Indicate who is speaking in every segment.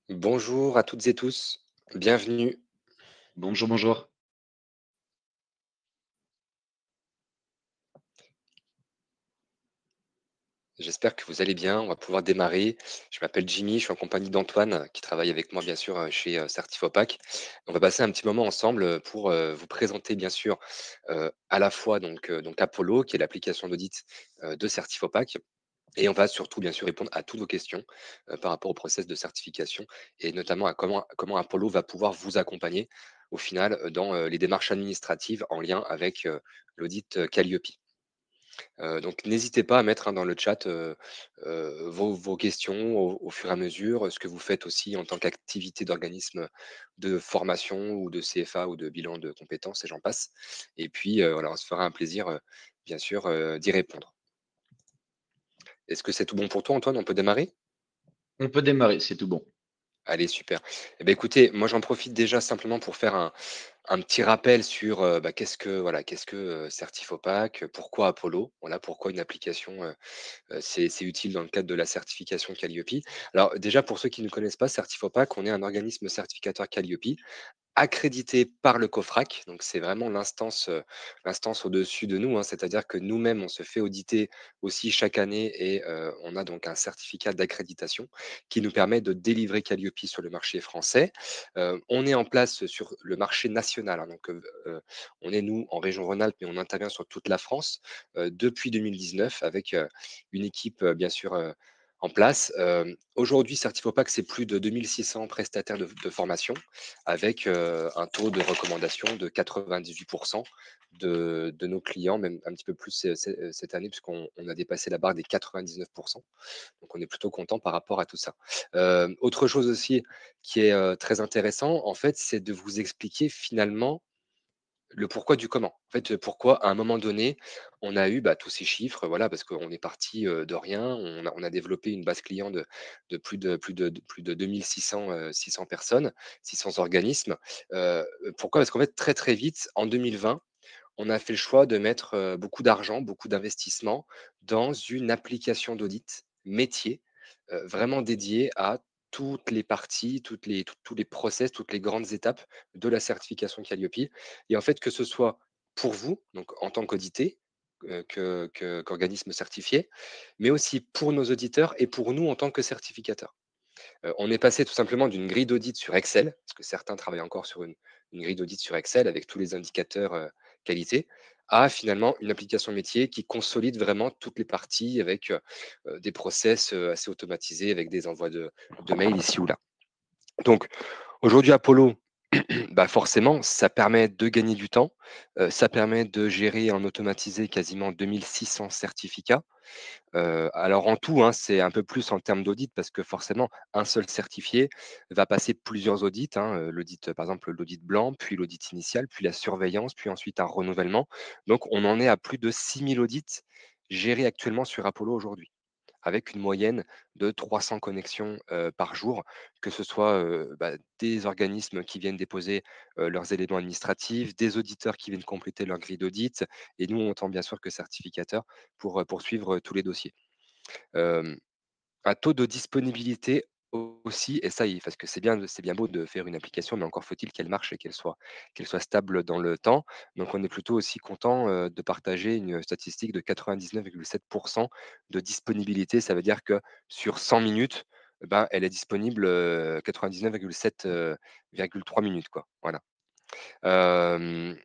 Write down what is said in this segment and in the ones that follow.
Speaker 1: Bonjour à toutes et tous, bienvenue.
Speaker 2: Bonjour, bonjour.
Speaker 1: J'espère que vous allez bien. On va pouvoir démarrer. Je m'appelle Jimmy, je suis en compagnie d'Antoine qui travaille avec moi bien sûr chez Certifopac. On va passer un petit moment ensemble pour vous présenter bien sûr à la fois donc Apollo qui est l'application d'audit de Certifopac. Et on va surtout bien sûr répondre à toutes vos questions par rapport au process de certification et notamment à comment Apollo va pouvoir vous accompagner au final dans les démarches administratives en lien avec l'audit Calliope. Donc n'hésitez pas à mettre, hein, dans le chat, vos questions au fur et à mesure, ce que vous faites aussi en tant qu'activité d'organisme de formation ou de CFA ou de bilan de compétences et j'en passe. Et puis, voilà, on se fera un plaisir, bien sûr, d'y répondre. Est-ce que c'est tout bon pour toi, Antoine? On peut démarrer?
Speaker 2: On peut démarrer, c'est tout bon.
Speaker 1: Allez, super. Eh beh, écoutez, moi, j'en profite déjà simplement pour faire un petit rappel sur, qu'est-ce que Certifopac? Pourquoi Apollo? Voilà, pourquoi une application, c'est utile dans le cadre de la certification Calliope. Alors déjà, pour ceux qui ne connaissent pas Certifopac, on est un organisme certificateur Calliope accrédité par le COFRAC, donc c'est vraiment l'instance au-dessus de nous, hein. C'est-à-dire que nous-mêmes, on se fait auditer aussi chaque année et on a donc un certificat d'accréditation qui nous permet de délivrer Calliope sur le marché français. On est en place sur le marché national, hein, on est nous en région Rhône-Alpes, mais on intervient sur toute la France, depuis 2019 avec, une équipe, bien sûr, en place. Aujourd'hui, Certifopac, c'est plus de 2 600 prestataires de formation avec un taux de recommandation de 98 de nos clients, même un petit peu plus cette année, puisqu'on a dépassé la barre des 99. Donc, on est plutôt content par rapport à tout ça. Autre chose aussi qui est très intéressant, en fait, c'est de vous expliquer finalement le pourquoi du comment. En fait, pourquoi à un moment donné, on a eu, bah, tous ces chiffres, voilà, parce qu'on est parti, de rien. On a développé une base client de plus de 2 600, 600 personnes, 600 organismes. Pourquoi? Parce qu'en fait, très, très vite, en 2020, on a fait le choix de mettre, beaucoup d'argent, beaucoup d'investissement dans une application d'audit métier, vraiment dédiée à toutes les parties, tous les process, toutes les grandes étapes de la certification Calliope et en fait, que ce soit pour vous, donc en tant qu'audité, qu'organisme certifié, mais aussi pour nos auditeurs et pour nous en tant que certificateurs. On est passé tout simplement d'une grille d'audit sur Excel, parce que certains travaillent encore sur une grille d'audit sur Excel avec tous les indicateurs, qualité, à finalement une application métier qui consolide vraiment toutes les parties avec, des process, assez automatisés avec des envois de mails ici ou là. Donc aujourd'hui Apollo, bah, forcément, ça permet de gagner du temps, ça permet de gérer en automatisé quasiment 2 600 certificats. Alors en tout, hein, c'est un peu plus en termes d'audit parce que forcément, un seul certifié va passer plusieurs audits, hein, l'audit, par exemple, l'audit blanc, puis l'audit initial, puis la surveillance, puis ensuite un renouvellement. Donc on en est à plus de 6 000 audits gérés actuellement sur Apollo aujourd'hui avec une moyenne de 300 connexions, par jour, que ce soit, bah, des organismes qui viennent déposer, leurs éléments administratifs, des auditeurs qui viennent compléter leur grille d'audit et nous, en tant bien sûr que certificateurs pour, poursuivre, tous les dossiers. Hem, un taux de disponibilité aussi et ça, parce que c'est bien beau de faire une application, mais encore faut-il qu'elle marche et qu'elle soit stable dans le temps. Donc on est plutôt aussi content, de partager une statistique de 99,7 de disponibilité. Ça veut dire que sur 100 minutes, eh ben, elle est disponible, 99,7, 3 minutes, quoi. Voilà. Hem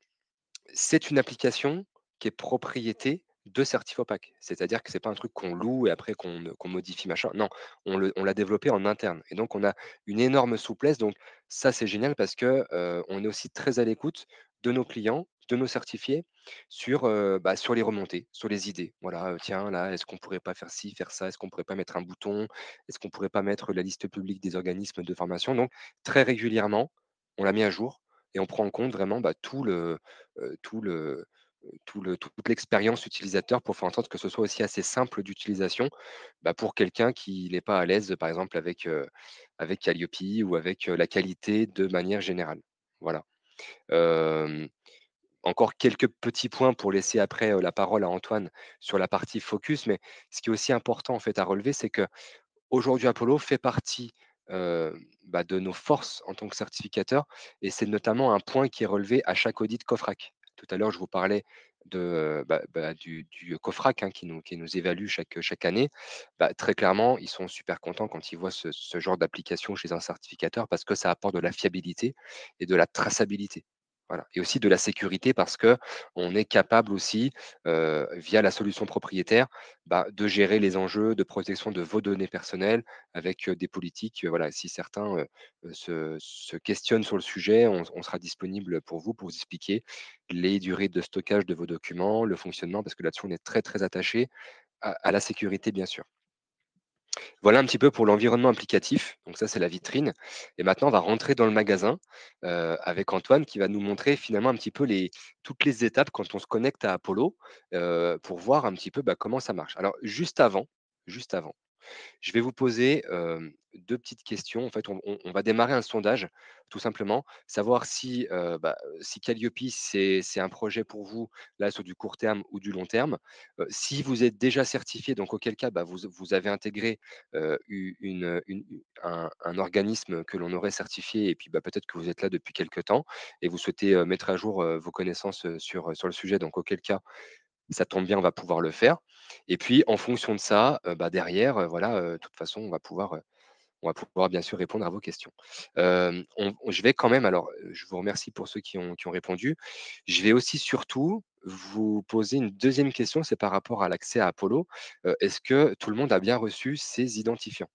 Speaker 1: C'est une application qui est propriété de Certifopac. C'est-à-dire que c'est pas un truc qu'on loue et après qu'on modifie machin. Non, on l'a développé en interne et donc on a une énorme souplesse. Donc ça, c'est génial parce que, on est aussi très à l'écoute de nos clients, de nos certifiés sur, bah, sur les remontées, sur les idées. Voilà, tiens là, est-ce qu'on pourrait pas faire ci, faire ça? Est-ce qu'on pourrait pas mettre un bouton? Est-ce qu'on pourrait pas mettre la liste publique des organismes de formation? Donc très régulièrement, on l'a mis à jour et on prend en compte vraiment, bah, toute l'expérience utilisateur pour faire en sorte que ce soit aussi assez simple d'utilisation, bah, pour quelqu'un qui n'est pas à l'aise, par exemple, avec Calliope ou avec, la qualité de manière générale. Voilà. Hem, encore quelques petits points pour laisser après, la parole à Antoine sur la partie focus, mais ce qui est aussi important, en fait, à relever, c'est que aujourd'hui Apollo fait partie, de nos forces en tant que certificateur et c'est notamment un point qui est relevé à chaque audit COFRAC. Tout à l'heure, je vous parlais du COFRAC, hein, qui nous évalue chaque année. Très clairement, ils sont super contents quand ils voient ce genre d'application chez un certificateur parce que ça apporte de la fiabilité et de la traçabilité. Voilà et aussi de la sécurité parce que on est capable aussi, via la solution propriétaire, de gérer les enjeux de protection de vos données personnelles avec, des politiques, voilà. Si certains, se questionnent sur le sujet, on sera disponible pour vous expliquer les durées de stockage de vos documents, le fonctionnement, parce que là-dessus, on est très, très attaché à la sécurité, bien sûr. Voilà un petit peu pour l'environnement applicatif. Donc ça, c'est la vitrine. Et maintenant, on va rentrer dans le magasin avec Antoine qui va nous montrer finalement un petit peu toutes les étapes quand on se connecte à Apollo pour voir un petit peu comment ça marche. Alors, juste avant, je vais vous poser 2 petites questions. En fait, on va démarrer un sondage, tout simplement. Savoir si Calliope, c'est un projet pour vous, là, sur du court terme ou du long terme. Si vous êtes déjà certifié, donc auquel cas, vous avez intégré, u une un organisme que l'on aurait certifié et puis, peut-être que vous êtes là depuis quelque temps et vous souhaitez, mettre à jour, vos connaissances, sur le sujet, donc auquel cas, ça tombe bien, on va pouvoir le faire et puis en fonction de ça, derrière, voilà, de toute façon, on va pouvoir bien sûr répondre à vos questions. Je vais quand même alors, je vous remercie pour ceux qui ont répondu. Je vais aussi surtout vous poser une deuxième question, c'est par rapport à l'accès à Apollo. Est-ce que tout le monde a bien reçu ses identifiants?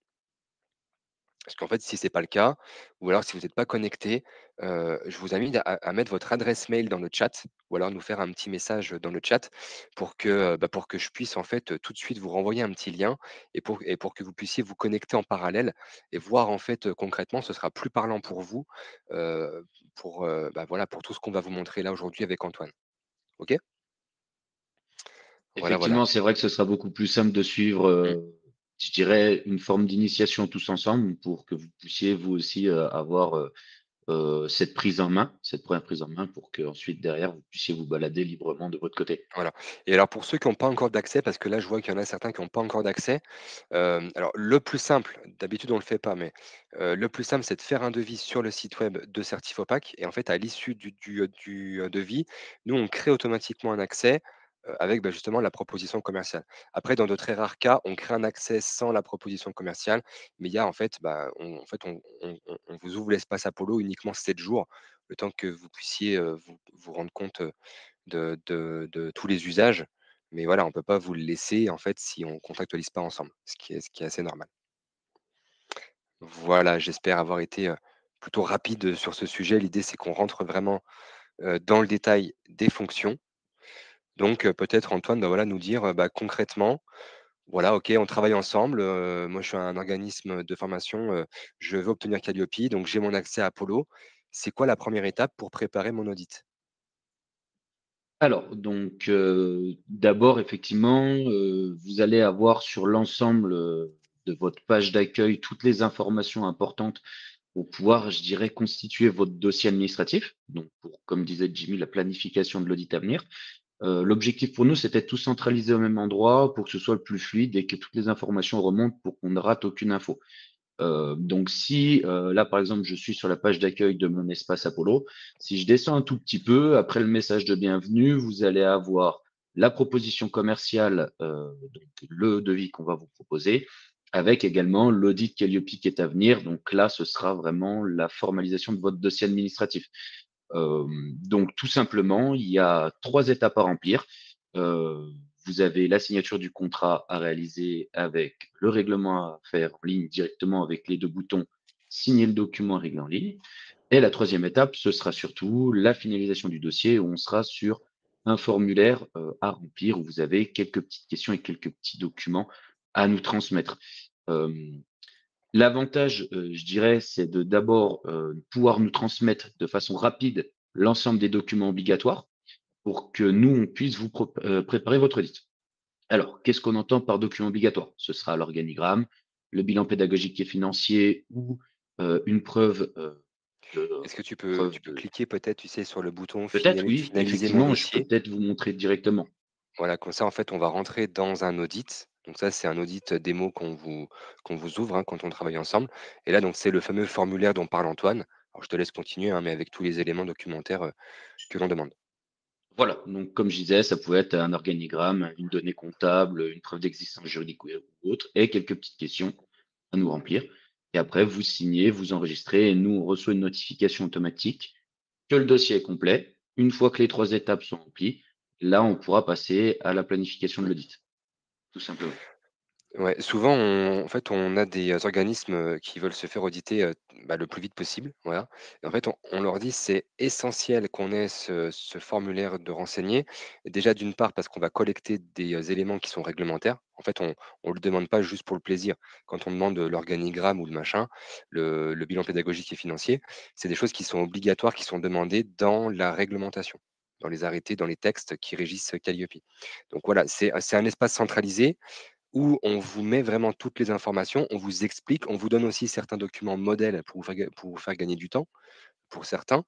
Speaker 1: Parce qu'en fait, si c'est pas le cas, ou alors si vous n'êtes pas connecté, je vous invite à mettre votre adresse mail dans le chat, ou alors nous faire un petit message dans le chat pour que je puisse en fait, tout de suite vous renvoyer un petit lien et pour que vous puissiez vous connecter en parallèle et voir en fait, concrètement, ce sera plus parlant pour vous, voilà, pour tout ce qu'on va vous montrer là aujourd'hui avec Antoine. OK? Voilà, voilà.
Speaker 2: Effectivement, c'est vrai que ce sera beaucoup plus simple de suivre,
Speaker 1: Mmh.
Speaker 2: je dirais une forme d'initiation tous ensemble pour que vous puissiez vous aussi, avoir, cette prise en main, cette première prise en main pour qu'ensuite derrière vous puissiez vous balader librement de votre côté.
Speaker 1: Voilà et alors pour ceux qui n'ont pas encore d'accès, parce que là je vois qu'il y en a certains qui n'ont pas encore d'accès, alors le plus simple, d'habitude on ne le fait pas, mais le plus simple c'est de faire un devis sur le site web de Certifopac et en fait à l'issue du devis, nous on crée automatiquement un accès, avec, justement la proposition commerciale. Après dans de très rares cas, on crée un accès sans la proposition commerciale, mais il y a en fait, on vous ouvre l'espace Apollo uniquement 7 jours, le temps que vous puissiez, vous rendre compte, de tous les usages. Mais voilà, on ne peut pas vous le laisser en fait si on ne contractualise pas ensemble, ce qui est assez normal. Voilà, j'espère avoir été, plutôt rapide, sur ce sujet. L'idée, c'est qu'on rentre vraiment, dans le détail des fonctions. Donc, peut-être Antoine, voilà, nous dire, concrètement, voilà, OK, on travaille ensemble, moi je suis un organisme de formation, je veux obtenir Calliope, donc j'ai mon accès à Apollo. C'est quoi la première étape pour préparer mon audit?
Speaker 2: Alors donc, d'abord effectivement, vous allez avoir sur l'ensemble, de votre page d'accueil toutes les informations importantes pour pouvoir, je dirais, constituer votre dossier administratif. Donc pour, comme disait Jimmy, la planification de l'audit à venir. L'objectif pour nous, c'était de tout centraliser au même endroit pour que ce soit le plus fluide et que toutes les informations remontent pour qu'on ne rate aucune info. Donc si, là, par exemple, je suis sur la page d'accueil de mon espace Apollo, si je descends un tout petit peu, après le message de bienvenue, vous allez avoir la proposition commerciale, donc le devis qu'on va vous proposer, avec également l'audit Calliope qui est à venir. Donc là, ce sera vraiment la formalisation de votre dossier administratif. Donc tout simplement, il y a 3 étapes à remplir. Heu, Vous avez la signature du contrat à réaliser avec le règlement à faire en ligne directement avec les 2 boutons «Signer le document, régler en ligne» et la troisième étape, ce sera surtout la finalisation du dossier où on sera sur un formulaire, à remplir où vous avez quelques petites questions et quelques petits documents à nous transmettre. Hem L'avantage, je dirais, c'est de d'abord, pouvoir nous transmettre de façon rapide l'ensemble des documents obligatoires pour que nous, on puisse vous préparer votre audit. Alors, qu'est-ce qu'on entend par document obligatoire? Ce sera l'organigramme, le bilan pédagogique et financier ou, une preuve, de
Speaker 1: Est-ce que tu peux
Speaker 2: preuve
Speaker 1: tu peux
Speaker 2: de
Speaker 1: cliquer peut-être, tu sais, sur le bouton
Speaker 2: peut-être oui,
Speaker 1: finaliser mon
Speaker 2: effectivement, je peux
Speaker 1: dossier?
Speaker 2: peut-être vous montrer directement.
Speaker 1: Voilà, comme ça, en fait, on va rentrer dans un audit Donc ça, c'est un audit démo qu'on vous ouvre, hein, quand on travaille ensemble. Et là, donc c'est le fameux formulaire dont parle Antoine. Alors je te laisse continuer, hein, mais avec tous les éléments documentaires, que l'on demande.
Speaker 2: Voilà, donc comme je disais, ça pouvait être un organigramme, une donnée comptable, une preuve d'existence juridique ou autre, et quelques petites questions à nous remplir. Et après, vous signez, vous enregistrez, et nous, on reçoit une notification automatique que le dossier est complet. Une fois que les 3 étapes sont remplies, là, on pourra passer à la planification de l'audit, tout simplement.
Speaker 1: Ouais, souvent, on a des organismes, qui veulent se faire auditer, le plus vite possible, voilà. Et en fait, on leur dit: «C'est essentiel qu'on ait ce formulaire de renseigné». Déjà, d'une part, parce qu'on va collecter des, éléments qui sont réglementaires. En fait, on le demande pas juste pour le plaisir. Quand on demande, l'organigramme ou le machin, le bilan pédagogique et financier, c'est des choses qui sont obligatoires, qui sont demandées dans la réglementation, dans les arrêtés, dans les textes qui régissent, Qualiopi. Donc voilà, c'est un espace centralisé où on vous met vraiment toutes les informations, on vous explique, on vous donne aussi certains documents modèles pour vous faire gagner du temps, pour certains.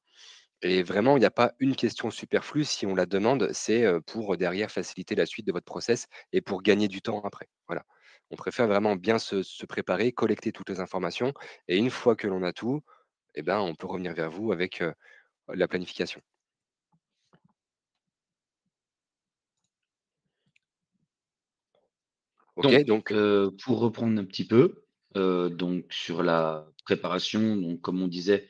Speaker 1: Et vraiment, il n'y a pas une question superflue. Si on la demande, c'est pour derrière faciliter la suite de votre process et pour gagner du temps après. Voilà. On préfère vraiment bien se préparer, collecter toutes les informations. Et une fois que l'on a tout, eh ben, on peut revenir vers vous avec la planification. OK,
Speaker 2: Donc,
Speaker 1: donc
Speaker 2: pour reprendre un petit peu, donc sur la préparation, donc comme on disait,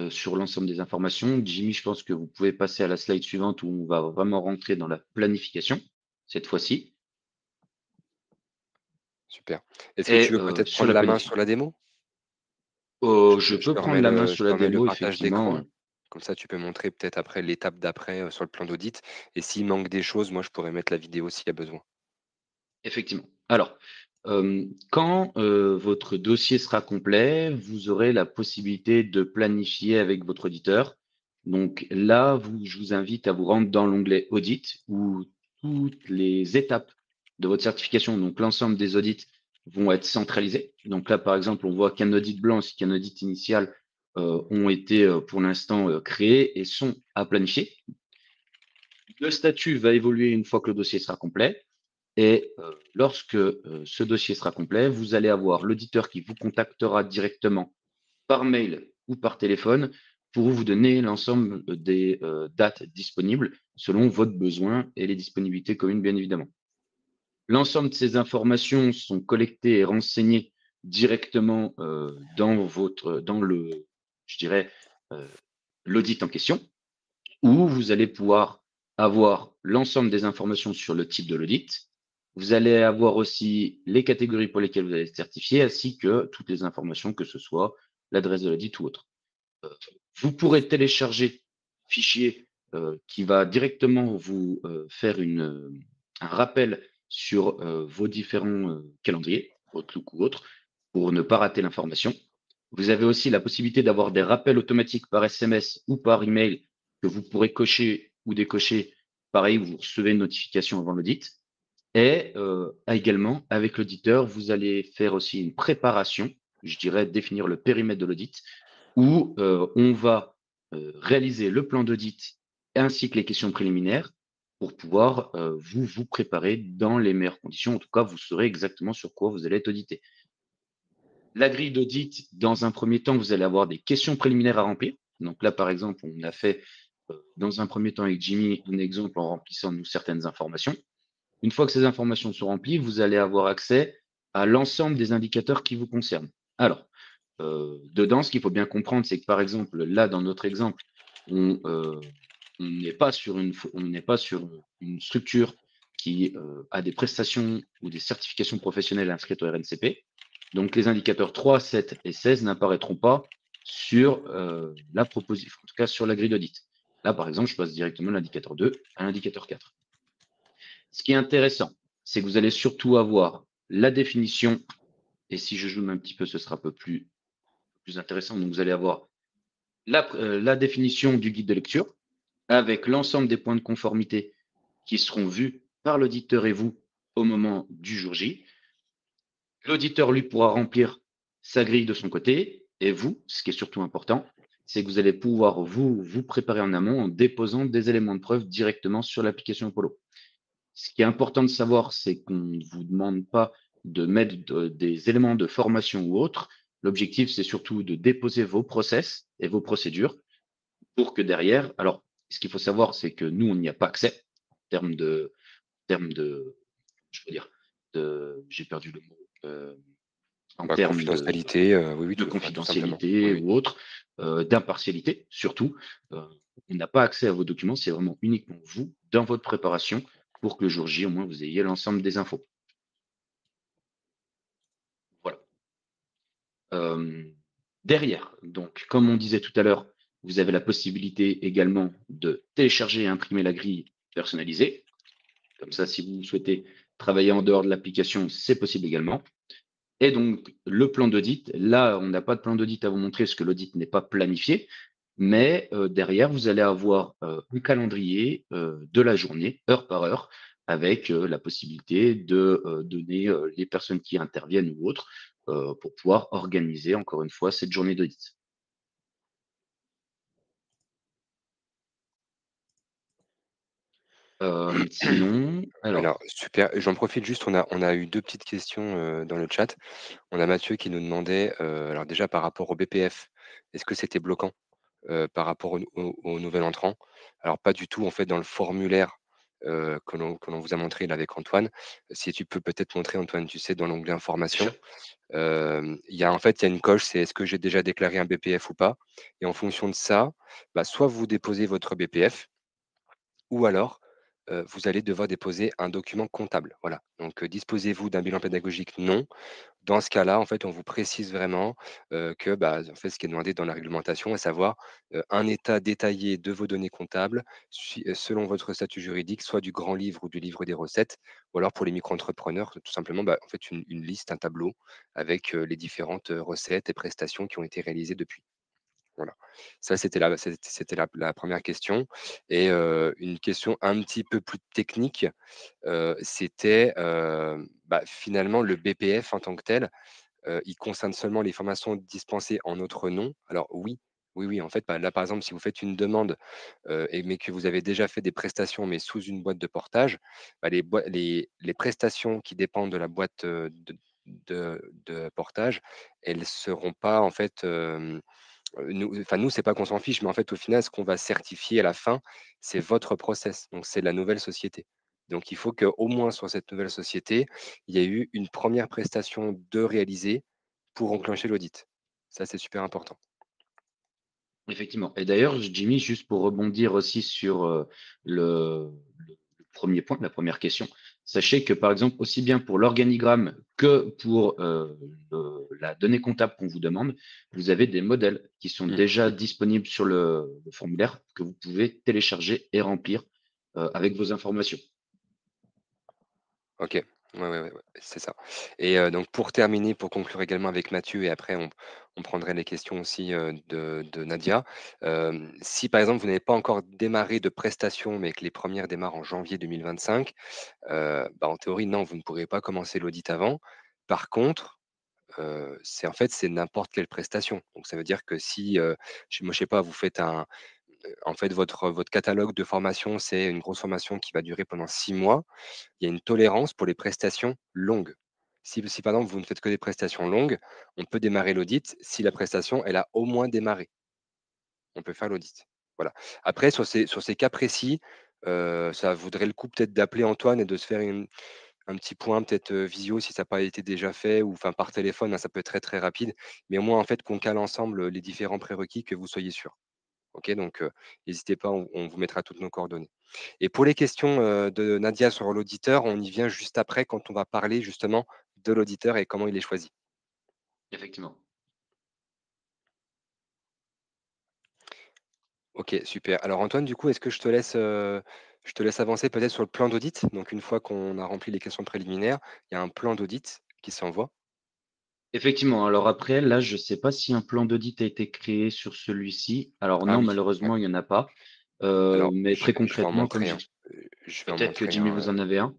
Speaker 2: sur l'ensemble des informations, Jimmy, je pense que vous pouvez passer à la slide suivante où on va vraiment rentrer dans la planification, cette fois-ci.
Speaker 1: super. Est-ce que tu
Speaker 2: Et
Speaker 1: veux peut-être
Speaker 2: sur
Speaker 1: prendre
Speaker 2: la
Speaker 1: la main sur
Speaker 2: planification.
Speaker 1: la démo? Je
Speaker 2: Je
Speaker 1: te je
Speaker 2: peux
Speaker 1: te
Speaker 2: prendre
Speaker 1: remets
Speaker 2: la main
Speaker 1: le
Speaker 2: sur
Speaker 1: je te
Speaker 2: la
Speaker 1: remets le
Speaker 2: démo,
Speaker 1: partage d'écran,
Speaker 2: effectivement.
Speaker 1: comme ça tu peux montrer peut-être après l'étape d'après, sur le plan d'audit. Et s'il manque des choses, moi je pourrais mettre la vidéo s'il y a besoin.
Speaker 2: Effectivement. Alors, quand, votre dossier sera complet, vous aurez la possibilité de planifier avec votre auditeur. Donc là, je vous invite à vous rendre dans l'onglet Audit où toutes les étapes de votre certification, donc l'ensemble des audits vont être centralisés. Donc là, par exemple, on voit qu'un audit blanc ainsi qu'un audit initial, ont été, pour l'instant, créés et sont à planifier. Le statut va évoluer une fois que le dossier sera complet. Et lorsque ce dossier sera complet, vous allez avoir l'auditeur qui vous contactera directement par mail ou par téléphone pour vous donner l'ensemble des dates disponibles selon votre besoin et les disponibilités communes, bien évidemment. L'ensemble de ces informations sont collectées et renseignées directement dans je dirais, euh, l'audit en question, où vous allez pouvoir avoir l'ensemble des informations sur le type de l'audit. Vous allez avoir aussi les catégories pour lesquelles vous allez être certifié, ainsi que toutes les informations, que ce soit l'adresse de l'audit ou autre. Vous pourrez télécharger un fichier qui va directement vous faire un rappel sur vos différents calendriers, Outlook ou autre, pour ne pas rater l'information. Vous avez aussi la possibilité d'avoir des rappels automatiques par SMS ou par email que vous pourrez cocher ou décocher. Pareil, vous recevez une notification avant l'audit. Et également, avec l'auditeur, vous allez faire aussi une préparation, je dirais définir le périmètre de l'audit, où on va réaliser le plan d'audit ainsi que les questions préliminaires pour pouvoir vous préparer dans les meilleures conditions. En tout cas, vous saurez exactement sur quoi vous allez être audité. La grille d'audit, dans un premier temps, vous allez avoir des questions préliminaires à remplir. Donc là, par exemple, on a fait dans un premier temps avec Jimmy un exemple en remplissant nous certaines informations. Une fois que ces informations sont remplies, vous allez avoir accès à l'ensemble des indicateurs qui vous concernent. Alors, dedans, ce qu'il faut bien comprendre, c'est que par exemple, là, dans notre exemple, on n'est pas sur une structure qui a des prestations ou des certifications professionnelles inscrites au RNCP. Donc, les indicateurs 3, 7 et 16 n'apparaîtront pas sur la proposition, en tout cas sur la grille d'audit. Là, par exemple, je passe directement de l'indicateur 2 à l'indicateur 4. Ce qui est intéressant, c'est que vous allez surtout avoir la définition, et si je zoome un petit peu, ce sera un peu plus intéressant. Donc, vous allez avoir la définition du guide de lecture avec l'ensemble des points de conformité qui seront vus par l'auditeur et vous au moment du jour J. L'auditeur, lui, pourra remplir sa grille de son côté. Et vous, ce qui est surtout important, c'est que vous allez pouvoir vous préparer en amont en déposant des éléments de preuve directement sur l'application Apollo. Ce qui est important de savoir, c'est qu'on ne vous demande pas de mettre des éléments de formation ou autre. L'objectif, c'est surtout de déposer vos process et vos procédures pour que derrière, alors, ce qu'il faut savoir, c'est que nous, on n'y a pas accès en termes de, je veux dire, j'ai perdu le mot, en
Speaker 1: Bah,
Speaker 2: termes
Speaker 1: confidentialité, oui, oui,
Speaker 2: de
Speaker 1: tout enfin, tout simplement. Oui,
Speaker 2: confidentialité
Speaker 1: oui.
Speaker 2: ou autre, d'impartialité surtout. Euh, on n'a pas accès à vos documents, c'est vraiment uniquement vous, dans votre préparation, pour que le jour J, au moins, vous ayez l'ensemble des infos. Voilà. Euh, Derrière, donc, comme on disait tout à l'heure, vous avez la possibilité également de télécharger et imprimer la grille personnalisée. Comme ça, si vous souhaitez travailler en dehors de l'application, c'est possible également. Et donc, le plan d'audit, là, on n'a pas de plan d'audit à vous montrer parce que l'audit n'est pas planifié, mais derrière, vous allez avoir un calendrier de la journée, heure par heure, avec la possibilité de donner les personnes qui interviennent ou autres pour pouvoir organiser, encore une fois, cette journée d'audit. Sinon,
Speaker 1: Alors
Speaker 2: alors,
Speaker 1: super, j'en profite juste, on a eu 2 petites questions, dans le chat. On a Mathieu qui nous demandait, alors déjà par rapport au BPF, est-ce que c'était bloquant, par rapport au nouvel entrant? Alors pas du tout en fait dans le formulaire, que l'on vous a montré là avec Antoine. Si tu peux peut-être montrer Antoine, tu sais dans l'onglet
Speaker 2: bien
Speaker 1: information,
Speaker 2: sûr,
Speaker 1: il y a en fait, il y a une coche, c'est est-ce que j'ai déjà déclaré un BPF ou pas? Et en fonction de ça, bah, soit vous déposez votre BPF ou alors, vous allez devoir déposer un document comptable. Voilà, donc disposez-vous d'un bilan pédagogique? Non. Dans ce cas-là, en fait, on vous précise vraiment, que, bah, en fait, ce qui est demandé dans la réglementation, à savoir, un état détaillé de vos données comptables selon votre statut juridique, soit du grand livre ou du livre des recettes, ou alors pour les micro-entrepreneurs, tout simplement, bah, en fait, une liste, un tableau avec, les différentes, recettes et prestations qui ont été réalisées depuis. Voilà. Ça, c'était la 1re question et une question un petit peu plus technique, c'était, bah, finalement le BPF en tant que tel, il concerne seulement les formations dispensées en notre nom. Alors oui, oui, oui, en fait, bah, là, par exemple, si vous faites une demande, mais que vous avez déjà fait des prestations, mais sous une boîte de portage, bah, les prestations qui dépendent de la boîte, de portage, elles seront pas en fait, nous, c'est pas qu'on s'en fiche, mais en fait, au final, ce qu'on va certifier à la fin, c'est votre process. Donc, c'est la nouvelle société. Donc, il faut qu'au moins sur cette nouvelle société, il y ait eu une première prestation de réalisée pour enclencher l'audit. Ça, c'est super important.
Speaker 2: effectivement. Et d'ailleurs, Jimmy, juste pour rebondir aussi sur le premier point, la première question, sachez que par exemple, aussi bien pour l'organigramme que pour la donnée comptable qu'on vous demande, vous avez des modèles qui sont
Speaker 1: Mmh,
Speaker 2: déjà
Speaker 1: mmh.
Speaker 2: disponibles sur le formulaire que vous pouvez télécharger et remplir avec vos informations.
Speaker 1: OK. Ouais, ouais, ouais, ouais, c'est ça et donc pour terminer, pour conclure également avec Mathieu et après on prendrait les questions aussi, de Nadia. Si par exemple vous n'avez pas encore démarré de prestations, mais que les premières démarrent en janvier 2025, bah, en théorie, non, vous ne pourrez pas commencer l'audit avant. Par contre, c'est en fait, c'est n'importe quelle prestation. Donc ça veut dire que si, je sais pas, vous faites en fait, votre catalogue de formation, c'est une grosse formation qui va durer pendant 6 mois. Il y a une tolérance pour les prestations longues. Si par exemple, vous ne faites que des prestations longues, on peut démarrer l'audit si la prestation, elle a au moins démarré. On peut faire l'audit. Voilà. Après sur ces cas précis, ça vaudrait le coup peut-être d'appeler Antoine et de se faire un petit point peut-être, visio si ça n'a pas été déjà fait ou enfin par téléphone, hein, ça peut être très, très rapide. Mais au moins en fait qu'on cale ensemble, les différents prérequis que vous soyez sûr. OK? Donc, n'hésitez pas, on vous mettra toutes nos coordonnées. Et pour les questions, de Nadia sur l'auditeur, on y vient juste après quand on va parler justement de l'auditeur et comment il est choisi.
Speaker 2: Effectivement.
Speaker 1: OK, super. Alors Antoine, du coup, est-ce que je te laisse avancer peut-être sur le plan d'audit? Donc une fois qu'on a rempli les questions préliminaires, il y a un plan d'audit qui s'envoie.
Speaker 2: Effectivement. Alors après, là, je ne sais pas si un plan d'audit a été créé sur celui-ci. Alors
Speaker 1: Ah
Speaker 2: non,
Speaker 1: oui, ouais.
Speaker 2: malheureusement, il n'y en a pas.
Speaker 1: Alors
Speaker 2: Mais très
Speaker 1: je vais en
Speaker 2: concrètement, comme
Speaker 1: montrer un.
Speaker 2: j'explique,
Speaker 1: Je vais en
Speaker 2: peut-être que
Speaker 1: montrer
Speaker 2: Jimmy,
Speaker 1: un,
Speaker 2: vous en avez un.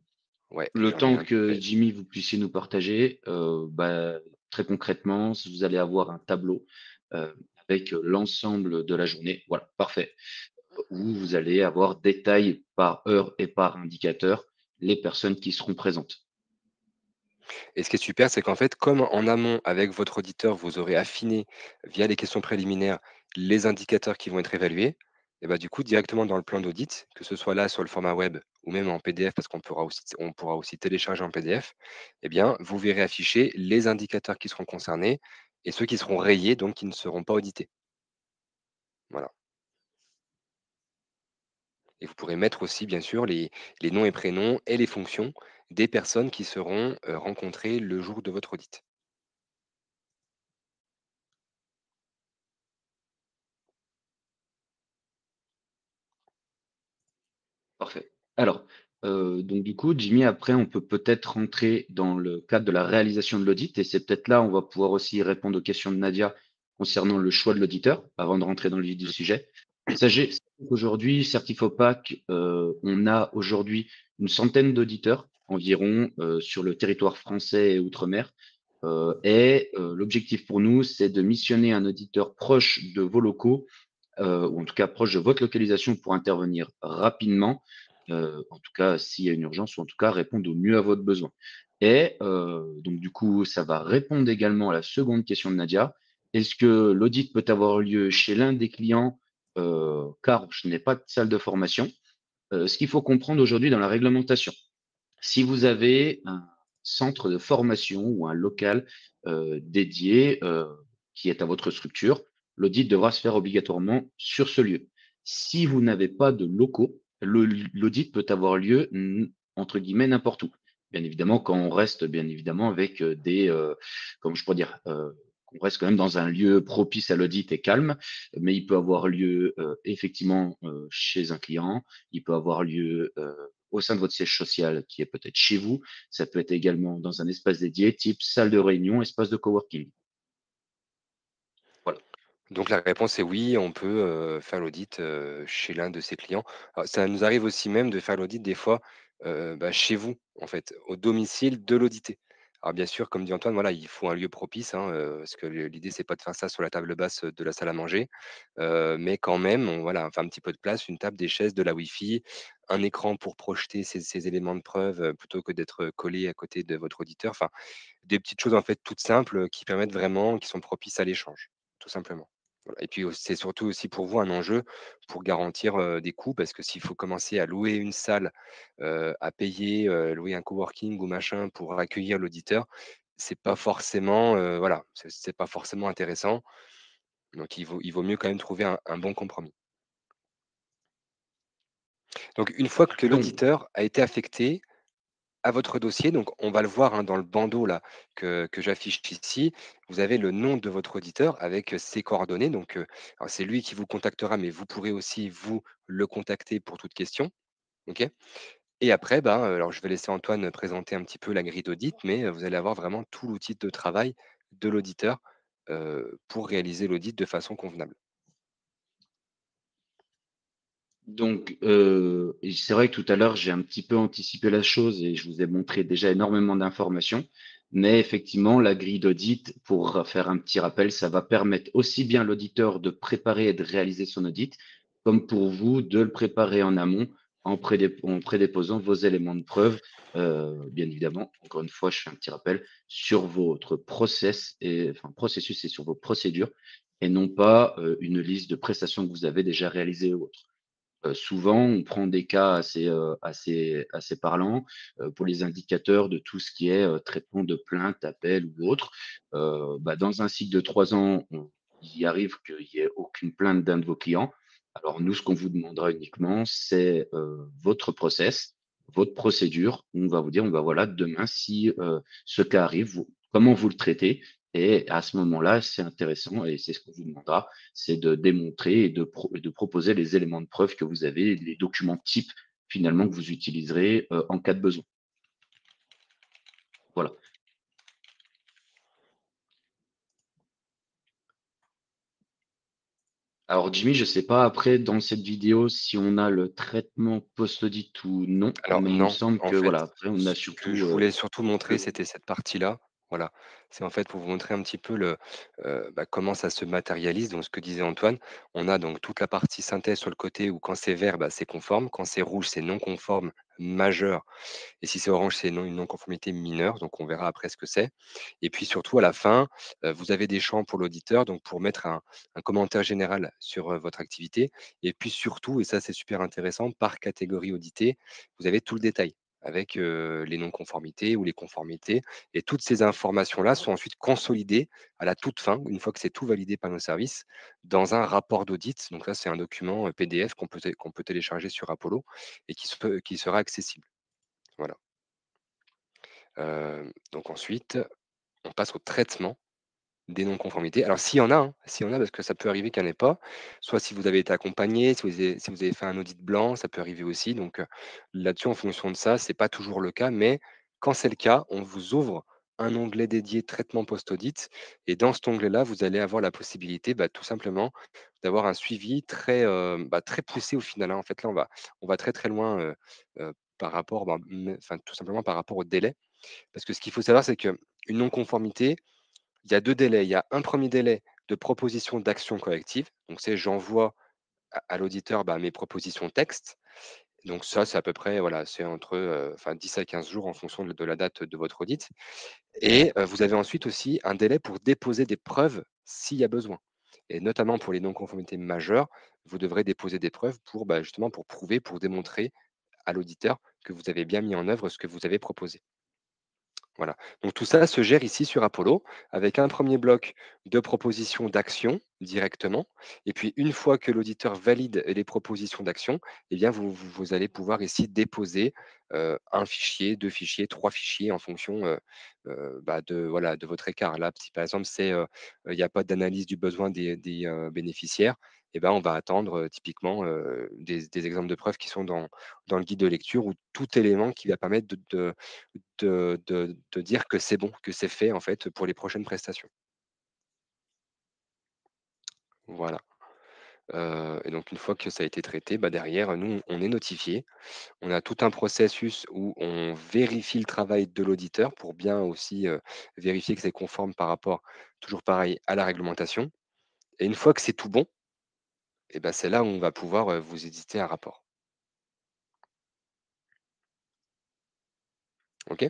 Speaker 1: ouais,
Speaker 2: Le
Speaker 1: j'en ai
Speaker 2: temps
Speaker 1: un tout
Speaker 2: que
Speaker 1: bête.
Speaker 2: Jimmy, vous puissiez nous partager, bah, très concrètement, vous allez avoir un tableau avec l'ensemble de la journée. Voilà, parfait. Où vous allez avoir détail par heure et par indicateur les personnes qui seront présentes.
Speaker 1: Et ce qui est super, c'est qu'en fait, comme en amont, avec votre auditeur, vous aurez affiné via les questions préliminaires les indicateurs qui vont être évalués, et bah, du coup, directement dans le plan d'audit, que ce soit là sur le format web ou même en PDF, parce qu'on pourra aussi télécharger en PDF, eh bien, vous verrez afficher les indicateurs qui seront concernés et ceux qui seront rayés, donc qui ne seront pas audités. Voilà. Et vous pourrez mettre aussi, bien sûr, les noms et prénoms et les fonctions des personnes qui seront rencontrées le jour de votre audit.
Speaker 2: Parfait. Alors, donc du coup, Jimmy, après, on peut peut-être rentrer dans le cadre de la réalisation de l'audit et c'est peut-être là, on va pouvoir aussi répondre aux questions de Nadia concernant le choix de l'auditeur, avant de rentrer dans le vif du sujet. Sachez qu'aujourd'hui, Certifopac, on a aujourd'hui une centaine d'auditeurs environ sur le territoire français et outre-mer. L'objectif pour nous, c'est de missionner un auditeur proche de vos locaux ou en tout cas proche de votre localisation pour intervenir rapidement, en tout cas s'il y a une urgence ou en tout cas répondre au mieux à votre besoin. Donc du coup, ça va répondre également à la seconde question de Nadia. Est-ce que l'audit peut avoir lieu chez l'un des clients, car je n'ai pas de salle de formation? Ce qu'il faut comprendre aujourd'hui dans la réglementation, si vous avez un centre de formation ou un local dédié qui est à votre structure, l'audit devra se faire obligatoirement sur ce lieu. Si vous n'avez pas de locaux, l'audit peut avoir lieu entre guillemets n'importe où. Bien évidemment, quand on reste bien évidemment avec comment je pourrais dire, on reste quand même dans un lieu propice à l'audit et calme, mais il peut avoir lieu effectivement chez un client, il peut avoir lieu au sein de votre siège social qui est peut-être chez vous. Ça peut être également dans un espace dédié, type salle de réunion, espace de coworking. Voilà.
Speaker 1: Donc la réponse est oui, on peut, faire l'audit, chez l'un de ses clients. Alors ça nous arrive aussi même de faire l'audit des fois, bah, chez vous, en fait, au domicile de l'audité. Alors bien sûr, comme dit Antoine, voilà, il faut un lieu propice, hein, parce que l'idée c'est pas de faire ça sur la table basse, de la salle à manger, mais quand même, voilà, on fait un petit peu de place, une table, des chaises, de la Wi-Fi, un écran pour projeter ces éléments de preuve, plutôt que d'être, collé à côté de votre auditeur. Enfin, des petites choses, en fait, toutes simples, qui permettent vraiment qui sont propices à l'échange, tout simplement. Voilà et puis, c'est surtout aussi pour vous un enjeu pour garantir, des coûts parce que s'il faut commencer à louer une salle, à payer, louer un coworking ou machin pour accueillir l'auditeur, c'est pas forcément, voilà, c'est pas forcément intéressant. Donc il vaut mieux quand même trouver un bon compromis. Donc une fois que
Speaker 2: Donc,
Speaker 1: l'auditeur a été affecté à votre dossier, donc on va le voir, hein, dans le bandeau là que j'affiche ici. Vous avez le nom de votre auditeur avec ses coordonnées. Donc, alors c'est lui qui vous contactera, mais vous pourrez aussi vous le contacter pour toute question. OK? Et après, bah, alors je vais laisser Antoine présenter un petit peu la grille d'audit, mais, vous allez avoir vraiment tout l'outil de travail de l'auditeur, pour réaliser l'audit de façon convenable.
Speaker 2: et c'est vrai que tout à l'heure, j'ai un petit peu anticipé la chose et je vous ai montré déjà énormément d'informations. Mais effectivement, la grille d'audit, pour faire un petit rappel, ça va permettre aussi bien l'auditeur de préparer et de réaliser son audit, comme pour vous de le préparer en amont en prédéposant vos éléments de preuve. Bien évidemment, encore une fois, je fais un petit rappel sur votre processus et sur vos procédures et non pas une liste de prestations que vous avez déjà réalisées ou autres. Souvent, on prend des cas assez parlants, pour les indicateurs de tout ce qui est, traitement de plaintes, appels ou autres. Dans un cycle de 3 ans, il arrive qu'il y ait aucune plainte d'un de vos clients. Alors nous, ce qu'on vous demandera uniquement, c'est, votre process, votre procédure. On va vous dire: Voilà, demain si, ce cas arrive, comment vous le traitez?» Et à ce moment-là, c'est intéressant et c'est ce qu'on vous demandera, c'est de démontrer et de proposer les éléments de preuve que vous avez, les documents types finalement que vous utiliserez, en cas de besoin. Voilà. Alors Jimmy, je ne sais pas après dans cette vidéo si on a le traitement post-audit ou non,
Speaker 1: Alors
Speaker 2: mais il me
Speaker 1: non,
Speaker 2: semble
Speaker 1: en
Speaker 2: que
Speaker 1: fait,
Speaker 2: voilà, après on a
Speaker 1: ce que
Speaker 2: surtout,
Speaker 1: je voulais surtout montrer,
Speaker 2: le
Speaker 1: c'était cette partie-là, Voilà, c'est en fait pour vous montrer un petit peu comment ça se matérialise. Donc ce que disait Antoine, on a donc toute la partie synthèse sur le côté où quand c'est vert, bah, c'est conforme, quand c'est rouge, c'est non conforme majeur et si c'est orange, c'est une non-conformité mineure, donc on verra après ce que c'est. Et puis surtout à la fin, vous avez des champs pour l'auditeur, donc pour mettre un commentaire général sur, votre activité et puis surtout, et ça c'est super intéressant, par catégorie auditée, vous avez tout le détail avec, les non-conformités ou les conformités et toutes ces informations-là sont ensuite consolidées à la toute fin, une fois que c'est tout validé par nos services, dans un rapport d'audit. Donc là, c'est un document, PDF qu'on peut télécharger sur Apollo et qui sera accessible. Voilà. Donc ensuite, on passe au traitement des non-conformités. Alors s'il y en a, hein, s'il y en a, parce que ça peut arriver qu'il n'y en ait pas, soit si vous avez été accompagné, si vous avez fait un audit blanc, ça peut arriver aussi. Donc, là-dessus, en fonction de ça, c'est pas toujours le cas, mais quand c'est le cas, on vous ouvre un onglet dédié traitement post-audit et dans cet onglet-là, vous allez avoir la possibilité, bah, tout simplement d'avoir un suivi très, très poussé au final, hein. En fait, là, on va très, très loin, par rapport, tout simplement par rapport au délai. Parce que ce qu'il faut savoir, c'est qu'une non-conformité, il y a 2 délais. Il y a un premier délai de proposition d'action corrective. Donc c'est j'envoie à l'auditeur, bah, mes propositions texte. Donc ça, c'est à peu près, voilà, c'est entre, 10 à 15 jours en fonction de la date de votre audit et vous avez ensuite aussi un délai pour déposer des preuves s'il y a besoin et notamment pour les non-conformités majeures, vous devrez déposer des preuves pour, bah, justement pour prouver, pour démontrer à l'auditeur que vous avez bien mis en œuvre ce que vous avez proposé. Voilà. Donc tout ça se gère ici sur Apollo avec un premier bloc de propositions d'action directement. Et puis une fois que l'auditeur valide les propositions d'action, eh bien vous allez pouvoir ici déposer un fichier, deux fichiers, trois fichiers en fonction voilà, de votre écart. Là, si par exemple il n'y a pas d'analyse du besoin des bénéficiaires, eh ben, on va attendre typiquement des exemples de preuves qui sont dans le guide de lecture ou tout élément qui va permettre de dire que c'est bon, que c'est fait en fait pour les prochaines prestations. Voilà, et donc une fois que ça a été traité, bah, derrière, nous, on est notifié. On a tout un processus où on vérifie le travail de l'auditeur pour bien aussi, vérifier que c'est conforme par rapport, toujours pareil, à la réglementation et une fois que c'est tout bon et ben c'est là où on va pouvoir, vous éditer un rapport. OK?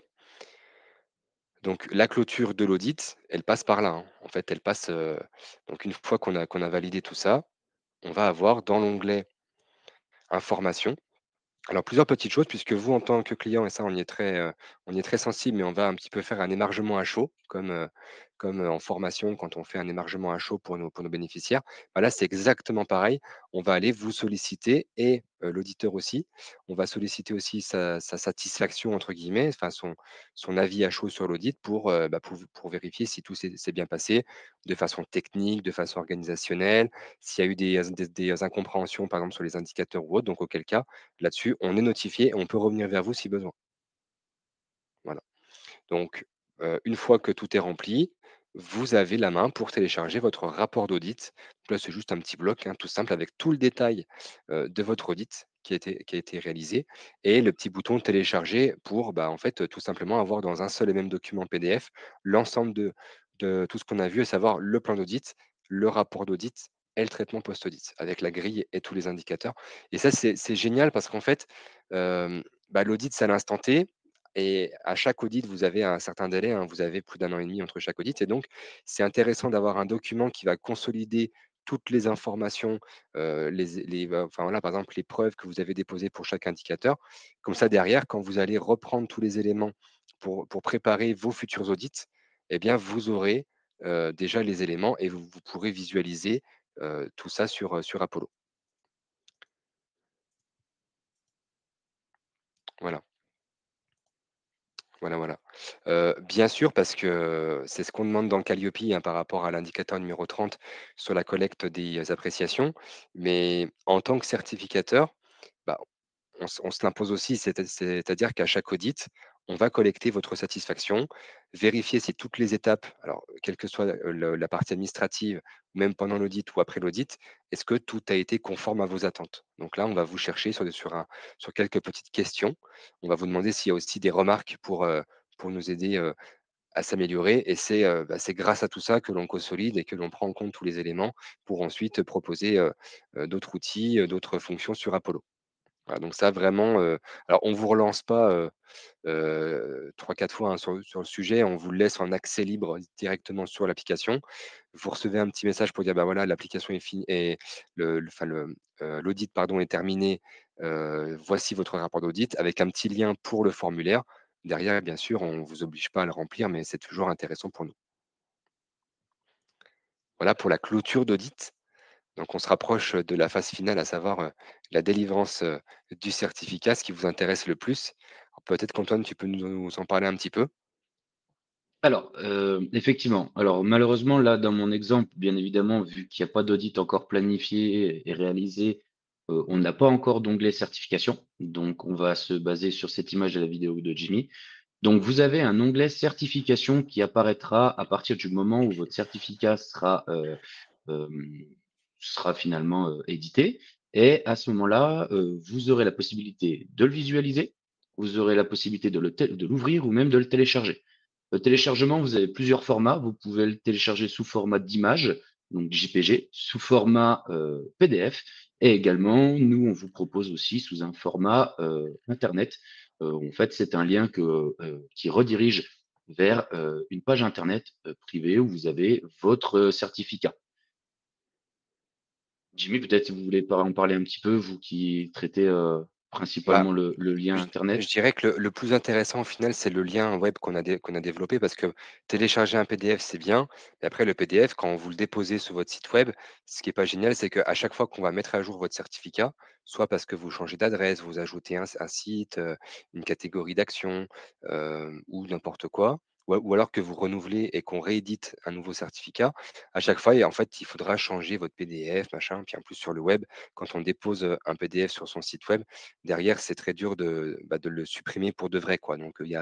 Speaker 1: Donc la clôture de l'audit, elle passe par là, hein. En fait, elle passe, donc une fois qu'on a validé tout ça, on va avoir dans l'onglet information. Alors plusieurs petites choses puisque vous en tant que client et ça on y est très sensible, mais on va un petit peu faire un émargement à chaud comme en formation quand on fait un émargement à chaud pour nos bénéficiaires. Bah, là, c'est exactement pareil. On va aller vous solliciter et l'auditeur aussi. On va solliciter aussi sa «satisfaction» entre guillemets, enfin son avis à chaud sur l'audit pour vérifier si tout s'est bien passé de façon technique, de façon organisationnelle, s'il y a eu des incompréhensions par exemple sur les indicateurs ou autres, donc auquel cas là-dessus, on est notifié et on peut revenir vers vous si besoin. Voilà. Donc, une fois que tout est rempli, vous avez la main pour télécharger votre rapport d'audit. Donc là, c'est juste un petit bloc, hein, tout simple avec tout le détail, de votre audit qui a été réalisé et le petit bouton télécharger pour, bah, en fait, tout simplement avoir dans un seul et même document PDF l'ensemble de tout ce qu'on a vu, à savoir le plan d'audit, le rapport d'audit et le traitement post-audit avec la grille et tous les indicateurs et ça, c'est génial parce qu'en fait, l'audit, c'est à l'instant T, et à chaque audit, vous avez un certain délai, hein, vous avez plus d'1 an et demi entre chaque audit et donc c'est intéressant d'avoir un document qui va consolider toutes les informations, enfin voilà, par exemple, les preuves que vous avez déposées pour chaque indicateur. Comme ça, derrière, quand vous allez reprendre tous les éléments pour préparer vos futurs audits, eh bien, vous aurez, déjà les éléments et vous pourrez visualiser, tout ça sur Apollo. Voilà. Voilà, voilà. Bien sûr, parce que c'est ce qu'on demande dans le Calliope, hein, par rapport à l'indicateur numéro 30 sur la collecte des appréciations. Mais en tant que certificateur, bah, on se l'impose aussi, c'est-à-dire qu'à chaque audit, on va collecter votre satisfaction, vérifier si toutes les étapes, alors quelle que soit la partie administrative, même pendant l'audit ou après l'audit, est-ce que tout a été conforme à vos attentes? Donc là, on va vous chercher sur quelques petites questions. On va vous demander s'il y a aussi des remarques pour nous aider à s'améliorer et c'est grâce à tout ça que l'on consolide et que l'on prend en compte tous les éléments pour ensuite proposer, d'autres outils, d'autres fonctions sur Apollo. Voilà, donc ça vraiment, alors on vous relance pas, 3-4 fois, hein, sur le sujet. On vous le laisse en accès libre directement sur l'application. Vous recevez un petit message pour dire: «Bah, voilà, l'application est finie et l'audit, pardon, est terminé. Voici votre rapport d'audit», avec un petit lien pour le formulaire. Derrière, bien sûr, on ne vous oblige pas à le remplir, mais c'est toujours intéressant pour nous. Voilà pour la clôture d'audit. Donc on se rapproche de la phase finale, à savoir, la délivrance, du certificat, ce qui vous intéresse le plus. Alors peut-être qu'Antoine, tu peux nous en parler un petit peu?
Speaker 2: Alors, effectivement. Alors malheureusement, là, dans mon exemple, bien évidemment, vu qu'il y a pas d'audit encore planifié et réalisé, on n'a pas encore d'onglet certification. Donc on va se baser sur cette image de la vidéo de Jimmy. Donc vous avez un onglet certification qui apparaîtra à partir du moment où votre certificat hem, sera finalement, édité et à ce moment-là, vous aurez la possibilité de le visualiser, vous aurez la possibilité de l'ouvrir ou même de le télécharger. Le téléchargement, vous avez plusieurs formats. Vous pouvez le télécharger sous format d'image, donc JPG, sous format PDF, et également, nous, on vous propose aussi sous un format Internet. En fait, c'est un lien qui redirige vers une page Internet privée où vous avez votre certificat. Jimmy, peut-être vous voulez en parler un petit peu, vous qui traitez
Speaker 1: Bah
Speaker 2: principalement le lien
Speaker 1: je
Speaker 2: Internet.
Speaker 1: dirais que le plus intéressant au final, c'est le lien web qu'on a développé parce que télécharger un PDF, c'est bien, mais après le PDF, quand vous le déposez sur votre site web, ce qui est pas génial, c'est qu'à chaque fois qu'on va mettre à jour votre certificat, soit parce que vous changez d'adresse, vous ajoutez un site, une catégorie d'action, ou n'importe quoi, ou alors que vous renouvelez et qu'on réédite un nouveau certificat, à chaque fois et en fait, il faudra changer votre PDF, machin. Puis en plus sur le web, quand on dépose, un PDF sur son site web, derrière, c'est très dur de le supprimer pour de vrai, quoi. Donc, il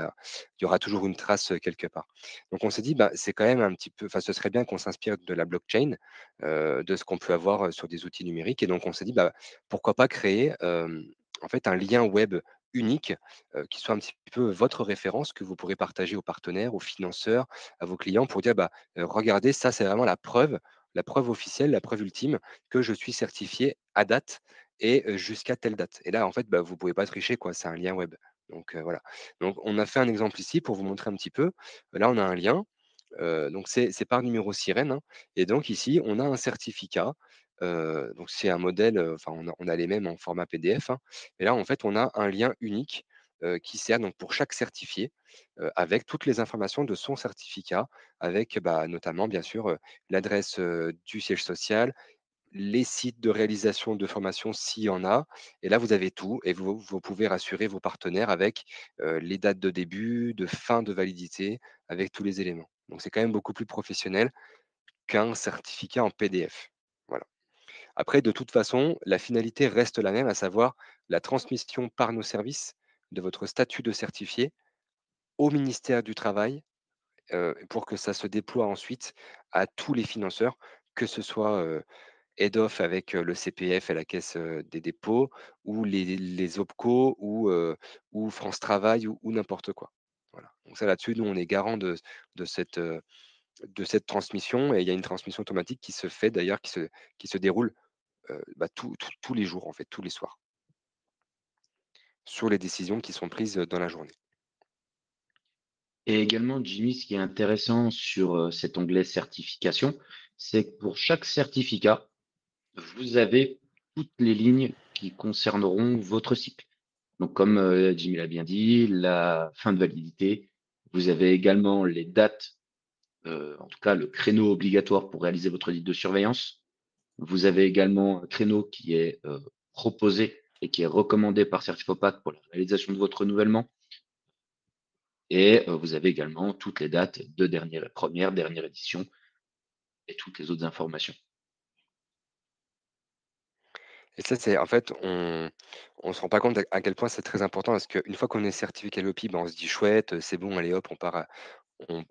Speaker 1: y aura toujours une trace, quelque part. Donc on s'est dit: «Bah, c'est quand même un petit peu enfin, ce serait bien qu'on s'inspire de la blockchain, de ce qu'on peut avoir, sur des outils numériques» et donc on s'est dit: «Bah, pourquoi pas créer, en fait, un lien web unique, qui soit un petit peu votre référence, que vous pourrez partager aux partenaires, aux financeurs, à vos clients pour dire: "Bah, regardez, ça, c'est vraiment la preuve officielle, la preuve ultime que je suis certifié à date et jusqu'à telle date et là, en fait, bah, vous pouvez pas tricher, quoi, c'est un lien web. Donc voilà. Donc on a fait un exemple ici pour vous montrer un petit peu. Là, on a un lien, donc c'est par numéro sirène, hein et donc ici, on a un certificat, donc c'est un modèle, enfin, on a les mêmes en format PDF, hein et là, en fait, on a un lien unique, qui sert donc pour chaque certifié, avec toutes les informations de son certificat, avec, bah, notamment, bien sûr, l'adresse, du siège social, les sites de réalisation de formation s'il y en a et là vous avez tout et vous pouvez rassurer vos partenaires avec, les dates de début, de fin de validité, avec tous les éléments. Donc c'est quand même beaucoup plus professionnel qu'un certificat en PDF. Voilà. Après de toute façon, la finalité reste la même, à savoir la transmission par nos services de votre statut de certifié au ministère du Travail, pour que ça se déploie ensuite à tous les financeurs, que ce soit, Head-off avec, le CPF et la Caisse, des dépôts ou les OPCO ou France Travail ou n'importe quoi. Voilà. Donc ça là-dessus, nous on est garant de cette, heu, de cette transmission et il y a une transmission automatique qui se fait d'ailleurs, qui se déroule, bah, tous les jours en fait, tous les soirs, sur les décisions qui sont prises, dans la journée.
Speaker 2: Et également, Jimmy, ce qui est intéressant sur cet onglet certification, c'est que pour chaque certificat, vous avez toutes les lignes qui concerneront votre cycle. Donc, comme Jimmy l'a bien dit, la fin de validité, vous avez également les dates, en tout cas le créneau obligatoire pour réaliser votre audit de surveillance. Vous avez également un créneau qui est proposé et qui est recommandé par Certifopac pour la réalisation de votre renouvellement. Et vous avez également toutes les dates de première, dernière édition et toutes les autres informations.
Speaker 1: Et ça, c'est en fait, on se rend pas compte à quel point c'est très important parce qu'une fois qu'on est certifié Qualiopi, ben, on se dit: «Chouette, c'est bon, allez hop, on part on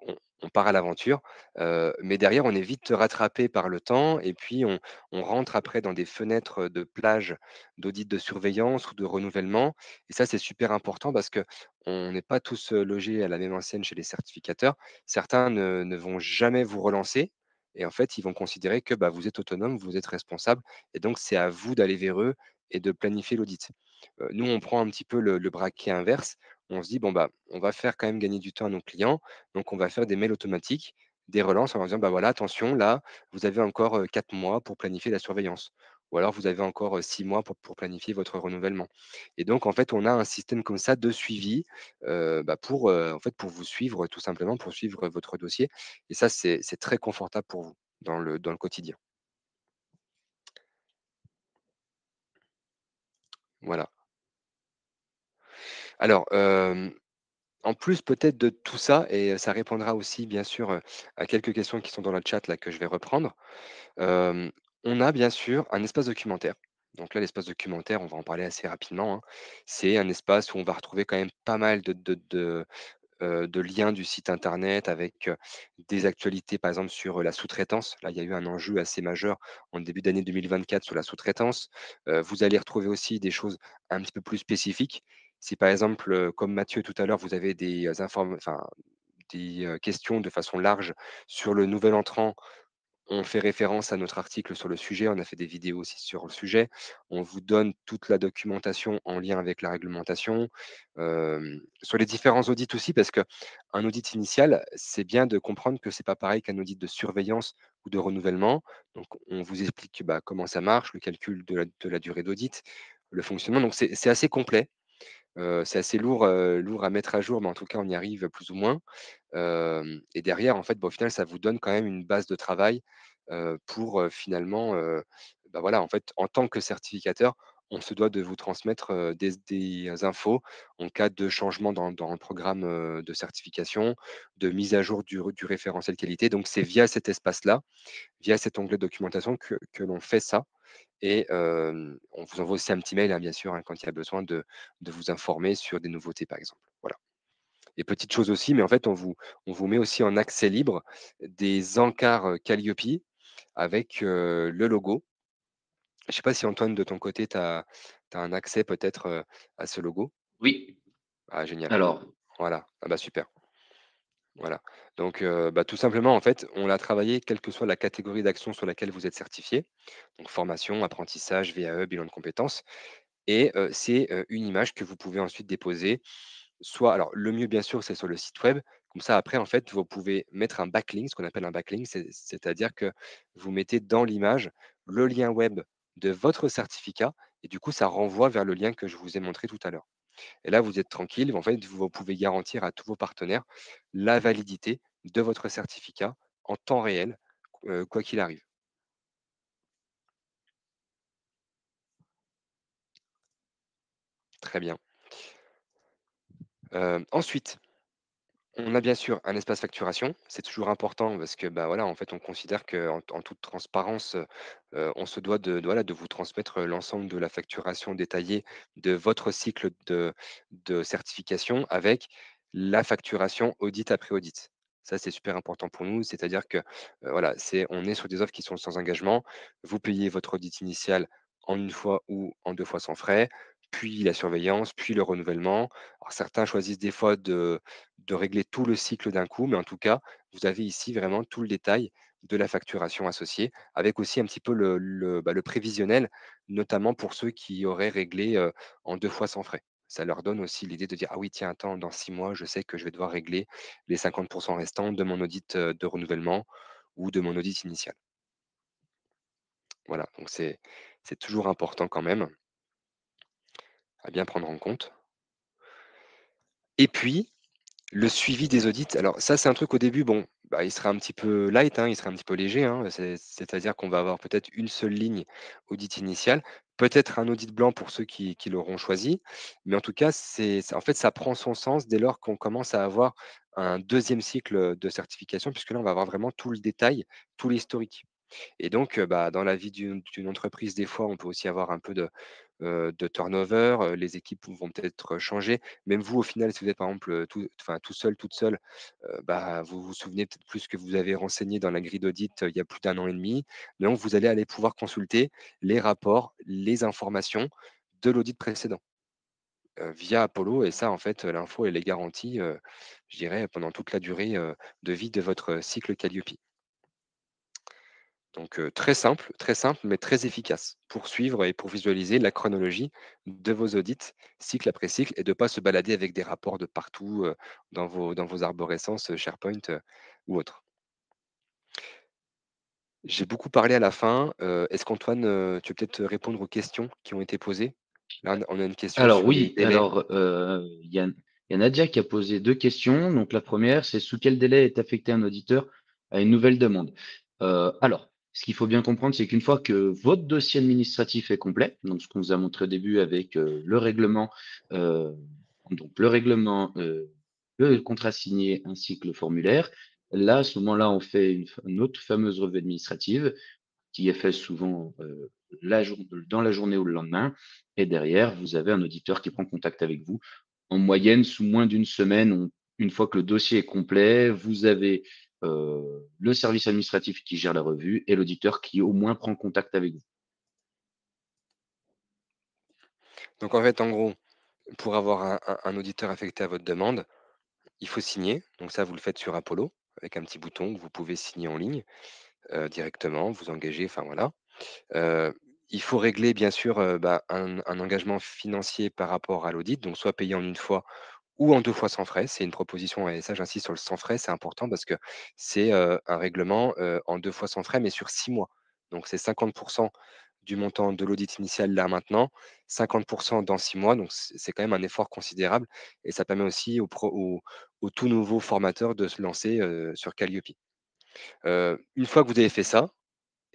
Speaker 1: on part à l'aventure, mais derrière, on est vite rattrapé par le temps et puis on rentre après dans des fenêtres de plage d'audit de surveillance ou de renouvellement et ça, c'est super important parce que on n'est pas tous, logés à la même enseigne chez les certificateurs. Certains ne vont jamais vous relancer et en fait, ils vont considérer que, bah, vous êtes autonome, vous êtes responsable et donc c'est à vous d'aller vers eux et de planifier l'audit. Nous, on prend un petit peu le braquet inverse. On se dit: «Bon, bah, on va faire quand même gagner du temps à nos clients, donc on va faire des mails automatiques, des relances en leur disant: "Bah, voilà, attention, là, vous avez encore, 4 mois pour planifier la surveillance" ou alors vous avez encore, 6 mois pour planifier votre renouvellement et donc en fait, on a un système comme ça de suivi, bah, en fait, pour vous suivre tout simplement, pour suivre votre dossier et ça, c'est très confortable pour vous dans le quotidien. Voilà. Alors, en plus peut-être de tout ça et ça répondra aussi bien sûr, à quelques questions qui sont dans le chat là que je vais reprendre. Hem, on a bien sûr un espace documentaire. Donc là, l'espace documentaire, on va en parler assez rapidement, hein. C'est un espace où on va retrouver quand même pas mal de liens du site internet avec, des actualités, par exemple, sur, la sous-traitance. Là, il y a eu un enjeu assez majeur en début d'année 2024 sur la sous-traitance. Vous allez retrouver aussi des choses un petit peu plus spécifiques. Si, par exemple, comme Mathieu tout à l'heure, vous avez des, enfin, des, questions de façon large sur le nouvel entrant, on fait référence à notre article sur le sujet, on a fait des vidéos aussi sur le sujet. On vous donne toute la documentation en lien avec la réglementation. Sur les différents audits aussi, parce qu'un audit initial, c'est bien de comprendre que c'est pas pareil qu'un audit de surveillance ou de renouvellement. Donc on vous explique, bah, comment ça marche, le calcul de la durée d'audit, le fonctionnement. Donc c'est assez complet. C'est assez lourd à mettre à jour, mais en tout cas, on y arrive plus ou moins. Et derrière, en fait, bah, au final, ça vous donne quand même une base de travail, pour, finalement, bah, voilà, en fait, en tant que certificateur, on se doit de vous transmettre, des infos en cas de changement dans le programme, de certification, de mise à jour du référentiel qualité. Donc c'est via cet espace-là, via cet onglet documentation que l'on fait ça et on vous envoie aussi un petit mail, hein, bien sûr, hein, quand il y a besoin de vous informer sur des nouveautés, par exemple. Voilà. Et petite chose aussi, mais en fait, on vous met aussi en accès libre des encarts, Calliope avec, le logo. Je ne sais pas si Antoine, de ton côté, tu as un accès peut-être, à ce logo?
Speaker 2: Oui,
Speaker 1: Ah génial.
Speaker 2: alors
Speaker 1: Voilà. Ah bah super. Voilà. Donc, bah, tout simplement, en fait, on l'a travaillé quelle que soit la catégorie d'action sur laquelle vous êtes certifié. Donc formation, apprentissage, VAE, bilan de compétences et c'est, une image que vous pouvez ensuite déposer. Soit alors le mieux bien sûr, c'est sur le site web. Comme ça après en fait, vous pouvez mettre un backlink, ce qu'on appelle un backlink, c'est-à-dire que vous mettez dans l'image le lien web de votre certificat et du coup ça renvoie vers le lien que je vous ai montré tout à l'heure. Et là, vous êtes tranquille, en fait, vous pouvez garantir à tous vos partenaires la validité de votre certificat en temps réel, quoi qu'il arrive. Très bien. Ensuite, on a bien sûr un espace facturation, c'est toujours important parce que, bah, voilà, en fait, on considère qu'en toute transparence, on se doit voilà, de vous transmettre, l'ensemble de la facturation détaillée de votre cycle de certification avec la facturation audit après audit. Ça, c'est super important pour nous, c'est-à-dire que, voilà, on est sur des offres qui sont sans engagement. Vous payez votre audit initial en une fois ou en 2 fois sans frais, puis la surveillance, puis le renouvellement. Alors certains choisissent des fois de régler tout le cycle d'un coup, mais en tout cas, vous avez ici vraiment tout le détail de la facturation associée, avec aussi un petit peu le prévisionnel, notamment pour ceux qui auraient réglé, en 2 fois sans frais. Ça leur donne aussi l'idée de dire: «Ah oui, tiens, attends, dans 6 mois, je sais que je vais devoir régler les 50 restants de mon audit, de renouvellement ou de mon audit initial». Voilà, donc c'est toujours important quand même à bien prendre en compte et puis le suivi des audits, alors ça, c'est un truc au début, bon, bah, il sera un petit peu light, hein, il sera un petit peu léger, hein, c'est-à-dire qu'on va avoir peut-être une seule ligne audit initial, peut-être un audit blanc pour ceux qui l'auront choisi, mais en tout cas, en fait, ça prend son sens dès lors qu'on commence à avoir un deuxième cycle, de certification, puisque là, on va avoir vraiment tout le détail, tout l'historique. Et donc, bah, dans la vie d'une entreprise, des fois, on peut aussi avoir un peu de turnover, les équipes vont peut-être changer. Même vous, au final, si vous êtes, par exemple, tout seul, toute seule, bah, vous vous souvenez peut-être plus que vous avez renseigné dans la grille d'audit, il y a plus d'un an et demi. Donc vous allez aller pouvoir consulter les rapports, les informations de l'audit précédent, via Apollo et ça, en fait, l'info, elle est garantie, je dirais, pendant toute la durée, de vie de votre cycle Calliope. Donc, très simple, mais très efficace pour suivre et pour visualiser la chronologie de vos audits, cycle après cycle et de ne pas se balader avec des rapports de partout, dans vos arborescences, SharePoint, ou autres. J'ai beaucoup parlé à la fin, est-ce qu'Antoine, tu veux peut-être répondre aux questions qui ont été posées? Là, on a une question
Speaker 2: Alors
Speaker 1: sur les
Speaker 2: oui,
Speaker 1: délais.
Speaker 2: il y a Nadia qui a posé 2 questions. Donc la première, c'est: sous quel délai est affecté un auditeur à une nouvelle demande? Alors, ce qu'il faut bien comprendre, c'est qu'une fois que votre dossier administratif est complet, donc ce qu'on vous a montré au début avec, heu, le contrat signé ainsi que le formulaire, là, à ce moment-là, on fait une autre fameuse revue administrative qui est fait souvent, dans la journée ou le lendemain, et derrière, vous avez un auditeur qui prend contact avec vous. En moyenne, sous moins d'une semaine, une fois que le dossier est complet, vous avez, le service administratif qui gère la revue et l'auditeur qui au moins prend contact avec vous.
Speaker 1: Donc en fait, en gros, pour avoir un auditeur affecté à votre demande, il faut signer. Donc ça, vous le faites sur Apollo avec un petit bouton que vous pouvez signer en ligne, directement, vous engager, enfin voilà. Heu, il faut régler bien sûr, bah, un engagement financier par rapport à l'audit, donc soit payer en une fois ou en 2 fois sans frais. C'est une proposition et ça j'insiste sur le sans frais, c'est important parce que c'est, un règlement, en 2 fois sans frais, mais sur 6 mois. Donc c'est 50 du montant de l'audit initial là maintenant, 50 dans 6 mois, donc c'est quand même un effort considérable et ça permet aussi aux tout nouveaux formateurs de se lancer, sur Calliope. Une fois que vous avez fait ça,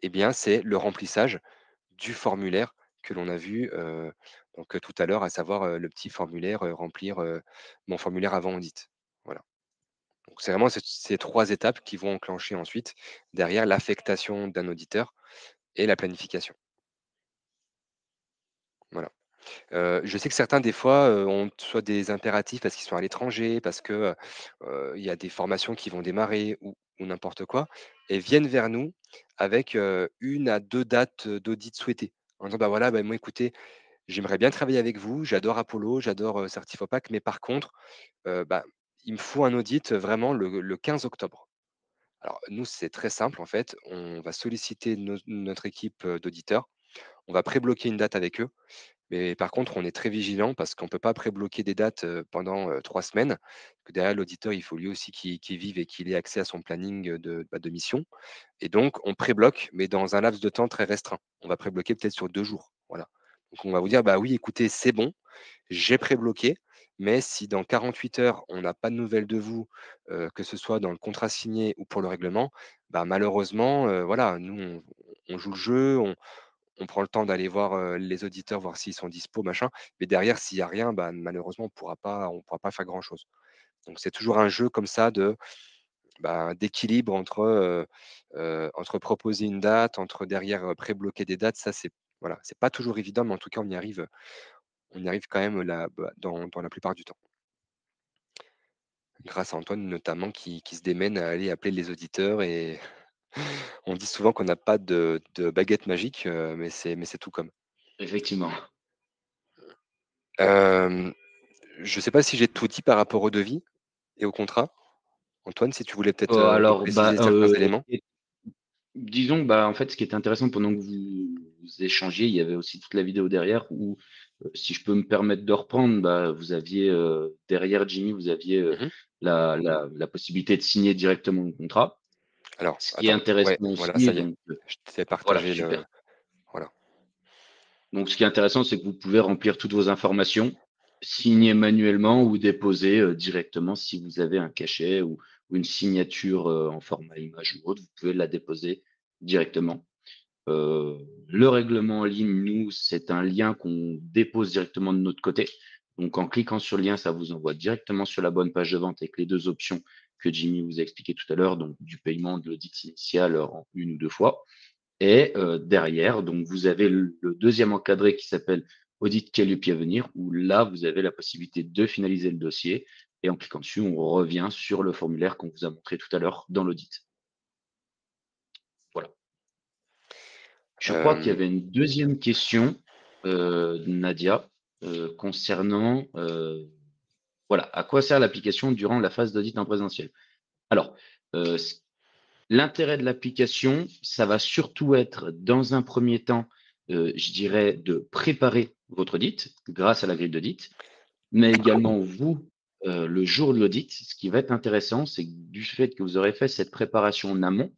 Speaker 1: eh bien, c'est le remplissage du formulaire que l'on a vu, donc tout à l'heure, à savoir, le petit formulaire, remplir, mon formulaire avant audit. Voilà. Donc c'est vraiment ces 3 étapes qui vont enclencher ensuite, derrière, l'affectation d'un auditeur et la planification. Voilà. Je sais que certains, des fois, ont soit des impératifs parce qu'ils sont à l'étranger, parce que, il y a des formations qui vont démarrer ou n'importe quoi et viennent vers nous avec, 1 à 2 dates, d'audit souhaitées. En disant: «Bah, voilà, bah, moi écoutez, j'aimerais bien travailler avec vous, j'adore Apollo, j'adore, Certifopac, mais par contre, bah, il me faut un audit, vraiment le 15 octobre». Alors nous, c'est très simple en fait, on va solliciter notre équipe, d'auditeurs, on va pré-bloquer une date avec eux, mais par contre, on est très vigilant parce qu'on ne peut pas pré-bloquer des dates, pendant, 3 semaines. Que derrière l'auditeur, il faut lui aussi qu'il vive et qu'il ait accès à son planning, de mission et donc on pré-bloque, mais dans un laps de temps très restreint. On va pré-bloquer peut-être sur 2 jours, voilà. Donc on va vous dire: «Bah oui, écoutez, c'est bon, j'ai pré-bloqué, mais si dans 48 heures, on n'a pas de nouvelles de vous, que ce soit dans le contrat signé ou pour le règlement, bah malheureusement, voilà, nous on joue le jeu, on prend le temps d'aller voir, les auditeurs, voir s'ils sont dispo, machin, mais derrière, s'il y a rien, bah, malheureusement, on pourra pas faire grand-chose. Donc c'est toujours un jeu comme ça bah, d'équilibre entre proposer une date, entre derrière, pré-bloquer des dates. Ça, c'est voilà, c'est pas toujours évident, mais en tout cas, on y arrive quand même là, bah, dans la plupart du temps. Grâce à Antoine notamment qui se démène à aller appeler les auditeurs et on dit souvent qu'on n'a pas de baguette magique, mais c'est tout comme.
Speaker 2: Effectivement.
Speaker 1: Hem Je ne sais pas si j'ai tout dit par rapport au devis et au contrat. Antoine, si tu voulais peut-être,
Speaker 2: Alors,
Speaker 1: repréciser certains éléments?
Speaker 2: disons, bah, en fait, ce qui est intéressant pendant que vous échangiez, il y avait aussi toute la vidéo derrière où, si je peux me permettre de reprendre, bah, vous aviez, derrière Jimmy, vous aviez,
Speaker 1: Mmh.
Speaker 2: la possibilité de signer directement le contrat.
Speaker 1: Alors,
Speaker 2: Ce qui est
Speaker 1: attends,
Speaker 2: intéressant
Speaker 1: ouais, voilà,
Speaker 2: aussi,
Speaker 1: ça y est,
Speaker 2: donc,
Speaker 1: je t'ai
Speaker 2: voilà,
Speaker 1: partagé
Speaker 2: super.
Speaker 1: le voilà.
Speaker 2: Donc ce qui est intéressant, c'est que vous pouvez remplir toutes vos informations, signer manuellement ou déposer, directement si vous avez un cachet ou une signature, en format image ou autre, vous pouvez la déposer directement. Le règlement en ligne, nous, c'est un lien qu'on dépose directement de notre côté. Donc en cliquant sur le lien, ça vous envoie directement sur la bonne page de vente avec les 2 options que Jimmy vous a expliqué tout à l'heure, donc du paiement de l'audit initial en 1 ou 2 fois. Et derrière, donc vous avez le 2e encadré qui s'appelle audit Calliope à venir, où là, vous avez la possibilité de finaliser le dossier et en cliquant dessus, on revient sur le formulaire qu'on vous a montré tout à l'heure dans l'audit. Voilà. Je crois qu'il y
Speaker 1: Hem,
Speaker 2: avait une 2e question, Nadia, concernant, voilà, à quoi sert l'application durant la phase d'audit en présentiel? Alors, ce l'intérêt de l'application, ça va surtout être, dans un premier temps, je dirais, de préparer votre audit grâce à la grille d'audit, mais également vous, le jour de l'audit, ce qui va être intéressant, c'est que du fait que vous aurez fait cette préparation en amont,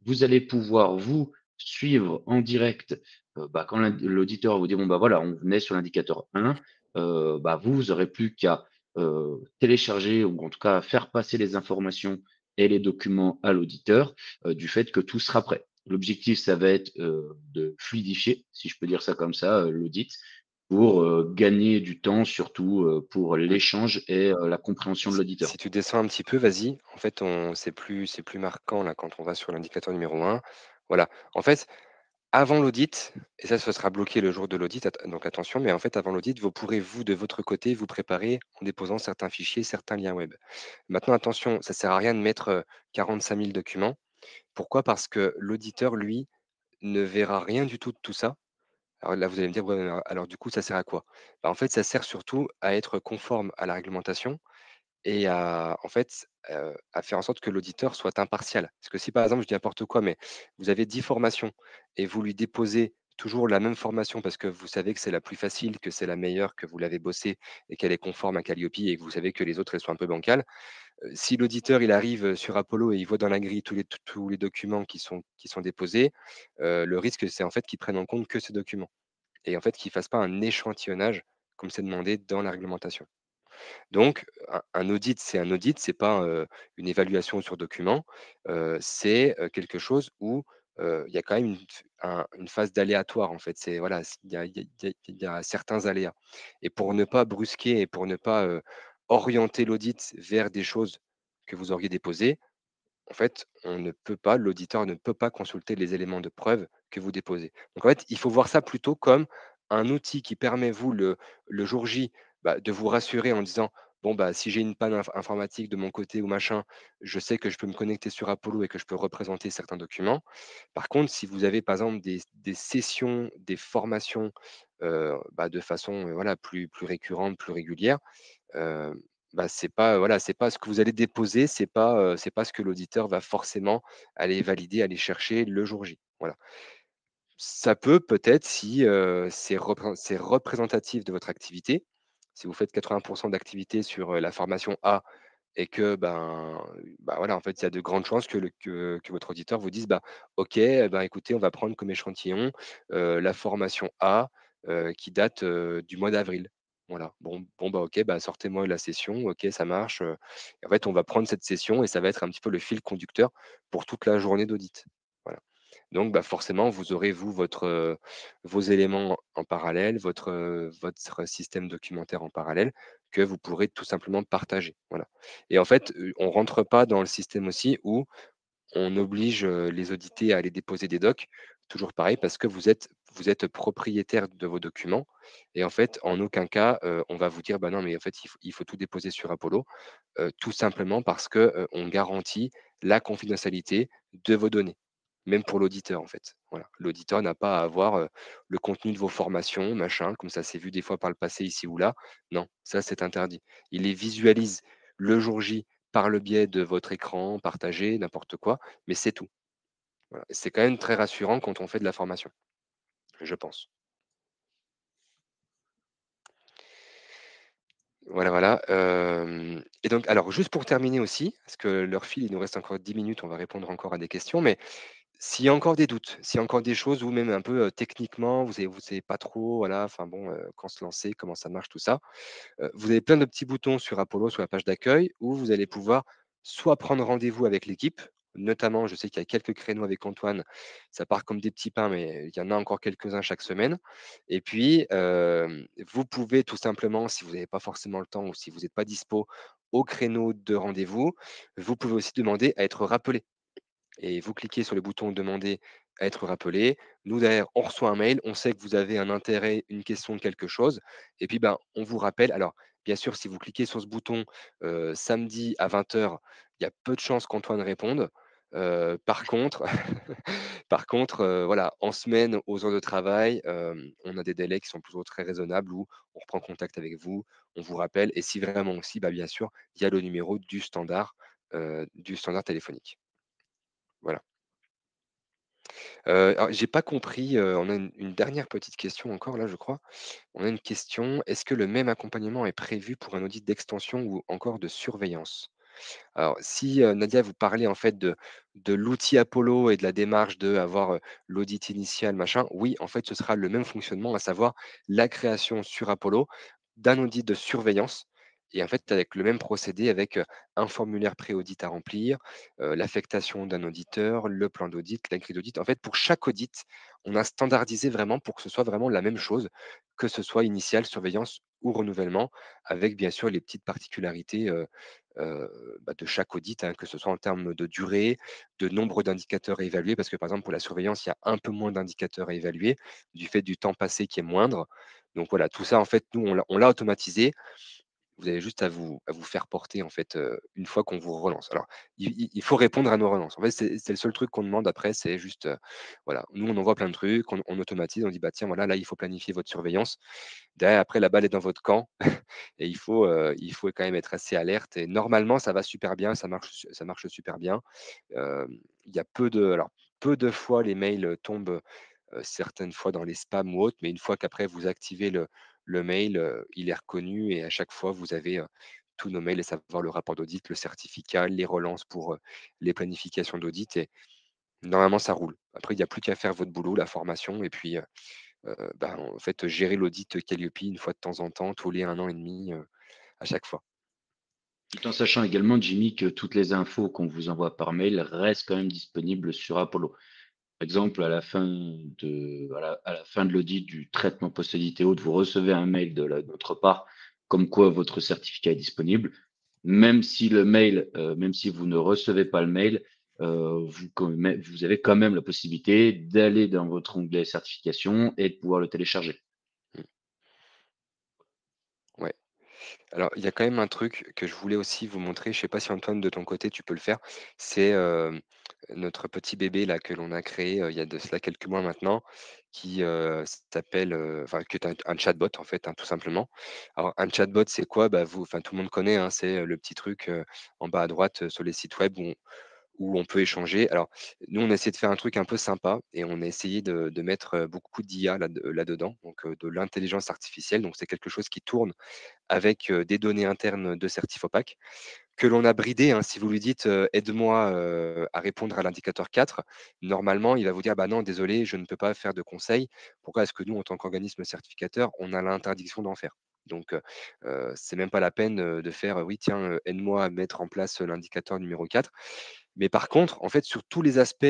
Speaker 2: vous allez pouvoir, vous, suivre en direct, bah, quand l'auditeur vous dit: «Bon, bah, voilà, on venait sur l'indicateur 1», bah, vous aurez plus qu'à, télécharger ou en tout cas faire passer les informations et les documents à l'auditeur, du fait que tout sera prêt. L'objectif, ça va être, de fluidifier, si je peux dire ça comme ça, l'audit pour, gagner du temps, surtout, pour
Speaker 1: mmh,
Speaker 2: l'échange et la compréhension de
Speaker 1: si
Speaker 2: l'auditeur.
Speaker 1: tu descends un petit peu, vas-y. En fait, on c'est plus marquant là quand on va sur l'indicateur numéro 1. Voilà. En fait, avant l'audit, et ça, ce sera bloqué le jour de l'audit, donc attention, mais en fait, avant l'audit, vous pourrez, vous, de votre côté, vous préparer en déposant certains fichiers, certains liens web. Maintenant, attention, ça sert à rien de mettre 45 000 documents. Pourquoi? Parce que l'auditeur, lui, ne verra rien du tout de tout ça. Alors là, vous allez me dire, ouais, mais alors du coup, ça sert à quoi? Bah, en fait, ça sert surtout à être conforme à la réglementation et à, en fait, à faire en sorte que l'auditeur soit impartial. Parce que si, par exemple, je dis n'importe quoi, mais vous avez 10 formations et vous lui déposez toujours la même formation parce que vous savez que c'est la plus facile, que c'est la meilleure, que vous l'avez bossée et qu'elle est conforme à Calliope et que vous savez que les autres, elles sont un peu bancales. Si l'auditeur, il arrive, sur Apollo et il voit dans la grille tous les documents qui sont déposés, le risque, c'est en fait qu'ils prennent en compte que ces documents et en fait qu'ils ne fassent pas un échantillonnage comme c'est demandé dans la réglementation. Donc un audit, c'est un audit, c'est pas, une évaluation sur document, c'est, quelque chose où, il y a quand même une phase d'aléatoire en fait. C'est voilà, il y a certains aléas et pour ne pas brusquer et pour ne pas, orienter l'audit vers des choses que vous auriez déposées, en fait, l'auditeur ne peut pas consulter les éléments de preuve que vous déposez. Donc en fait, il faut voir ça plutôt comme un outil qui permet, vous, le jour J, bah, de vous rassurer en disant: «Bon, bah, si j'ai une panne informatique de mon côté ou machin, je sais que je peux me connecter sur Apollo et que je peux représenter certains documents». Par contre, si vous avez, par exemple, des sessions, des formations, bah, de façon, voilà, plus récurrente, plus régulière, Heu, bah, c'est pas, voilà, c'est pas ce que vous allez déposer, c'est pas ce que l'auditeur va forcément aller valider, aller chercher le jour J. Voilà. Ça peut peut-être si, c'est représentatif de votre activité. Si vous faites 80 d'activité sur, la formation A et que, ben, voilà, en fait, il y a de grandes chances que votre auditeur vous dise: «Bah, OK, eh ben, écoutez, on va prendre comme échantillon, la formation A, qui date, du mois d'avril». Voilà. Bon, bah, OK, bah, sortez-moi la session. OK, ça marche, et en fait, on va prendre cette session et ça va être un petit peu le fil conducteur pour toute la journée d'audit. Voilà. Donc, bah, forcément, vous aurez, vous, vos éléments en parallèle, votre système documentaire en parallèle que vous pourrez tout simplement partager. Voilà. Et en fait, on rentre pas dans le système aussi où on oblige, les audités à aller déposer des docs, toujours pareil, parce que vous êtes propriétaire de vos documents et en fait, en aucun cas, on va vous dire: «Bah, non, mais en fait, il faut tout déposer sur Apollo», tout simplement parce que, on garantit la confidentialité de vos données, même pour l'auditeur, en fait. Voilà. L'auditeur n'a pas à avoir, le contenu de vos formations, machin, comme ça s'est vu des fois par le passé ici ou là. Non, ça, c'est interdit. Il les visualise le jour J par le biais de votre écran partagé, n'importe quoi, mais c'est tout. Voilà. C'est quand même très rassurant quand on fait de la formation, je pense. Voilà, voilà, et donc alors juste pour terminer aussi, parce que l'heure file, il nous reste encore 10 minutes, on va répondre encore à des questions, mais s'il y a encore des doutes, s'il y a encore des choses ou même un peu, techniquement, vous savez pas trop, voilà, enfin bon, quand se lancer, comment ça marche, tout ça, vous avez plein de petits boutons sur Apollo, sur la page d'accueil où vous allez pouvoir soit prendre rendez-vous avec l'équipe notamment, je sais qu'il y a quelques créneaux avec Antoine, ça part comme des petits pains, mais il y en a encore quelques-uns chaque semaine. Et puis, vous pouvez tout simplement, si vous n'avez pas forcément le temps ou si vous n'êtes pas dispo au créneau de rendez-vous, vous pouvez aussi demander à être rappelé et vous cliquez sur le bouton «Demander à être rappelé». Nous, derrière, on reçoit un mail, on sait que vous avez un intérêt, une question, quelque chose et puis, ben, on vous rappelle. Alors, bien sûr, si vous cliquez sur ce bouton, samedi à 20 heures, il y a peu de chances qu'Antoine réponde. Par contre par contre, voilà, en semaine, aux heures de travail, on a des délais qui sont plutôt très raisonnables où on reprend contact avec vous, on vous rappelle et si vraiment aussi, bah, bien sûr, il y a le numéro du standard téléphonique. Voilà. Alors j'ai pas compris, on a une dernière petite question encore là, je crois. On a une question: «Est-ce que le même accompagnement est prévu pour un audit d'extension ou encore de surveillance?» Alors si, Nadia, vous parlez en fait de l'outil Apollo et de la démarche d'avoir, l'audit initial machin, oui, en fait, ce sera le même fonctionnement, à savoir la création sur Apollo d'un audit de surveillance et en fait, avec le même procédé avec, un formulaire pré-audit à remplir, l'affectation d'un auditeur, le plan d'audit, la grille d'audit. En fait, pour chaque audit, on a standardisé vraiment pour que ce soit vraiment la même chose, que ce soit initial, surveillance ou renouvellement, avec bien sûr les petites particularités, bah, de chaque audit, hein, que ce soit en termes de durée, de nombre d'indicateurs à évaluer, parce que par exemple pour la surveillance, il y a un peu moins d'indicateurs à évaluer, du fait du temps passé qui est moindre. Donc voilà, tout ça en fait, nous on l'a automatisé. Vous avez juste à vous faire porter en fait, une fois qu'on vous relance. Alors, il faut répondre à nos relances. En fait, c'est le seul truc qu'on demande après, c'est juste, voilà, nous on envoie plein de trucs, on automatise, on dit: «Bah tiens, voilà, là il faut planifier votre surveillance». Derrière après la balle est dans votre camp et il faut quand même être assez alerte et normalement ça va super bien, ça marche super bien. Il y a peu de fois les mails, tombent, certaines fois dans les spams ou autres, mais une fois qu'après vous activez le mail, il est reconnu et à chaque fois vous avez, tous nos mails, à savoir le rapport d'audit, le certificat, les relances pour, les planifications d'audit et normalement ça roule. Après il n'y a plus qu'à faire votre boulot, la formation et puis, ben, en fait, gérer l'audit Calliope une fois de temps en temps, tous les 1 an et demi, à chaque fois.
Speaker 2: Tout en sachant également, Jimmy, que toutes les infos qu'on vous envoie par mail restent quand même disponibles sur Apollo. Par exemple, à la fin de l'audit du traitement post-audit et autres, vous recevez un mail de notre part comme quoi votre certificat est disponible. Même si vous ne recevez pas le mail, vous avez quand même la possibilité d'aller dans votre onglet certification et de pouvoir le télécharger.
Speaker 1: Mmh, ouais. Alors, il y a quand même un truc que je voulais aussi vous montrer, je sais pas si Antoine de ton côté tu peux le faire, c'est, notre petit bébé là que l'on a créé, il y a de cela quelques mois maintenant, qui, s'appelle, enfin qui est un chatbot en fait, hein, tout simplement. Alors un chatbot c'est quoi? Bah, enfin tout le monde connaît, hein, c'est, le petit truc, en bas à droite, sur les sites web où on peut échanger. Alors, nous, on a essayé de faire un truc un peu sympa et on a essayé de mettre, beaucoup d'IA là-dedans, donc de l'intelligence artificielle. Donc c'est quelque chose qui tourne avec, des données internes de Certifopac que l'on a bridé, hein. Si vous lui dites, «Aide-moi, à répondre à l'indicateur 4», normalement, il va vous dire: «Bah non, désolé, je ne peux pas faire de conseils». Pourquoi? Parce que nous, en tant qu'organisme certificateur, on a l'interdiction d'en faire. Donc, c'est même pas la peine, de faire, «Oui, tiens, aide-moi à mettre en place, l'indicateur numéro 4». Mais par contre, en fait, sur tous les aspects,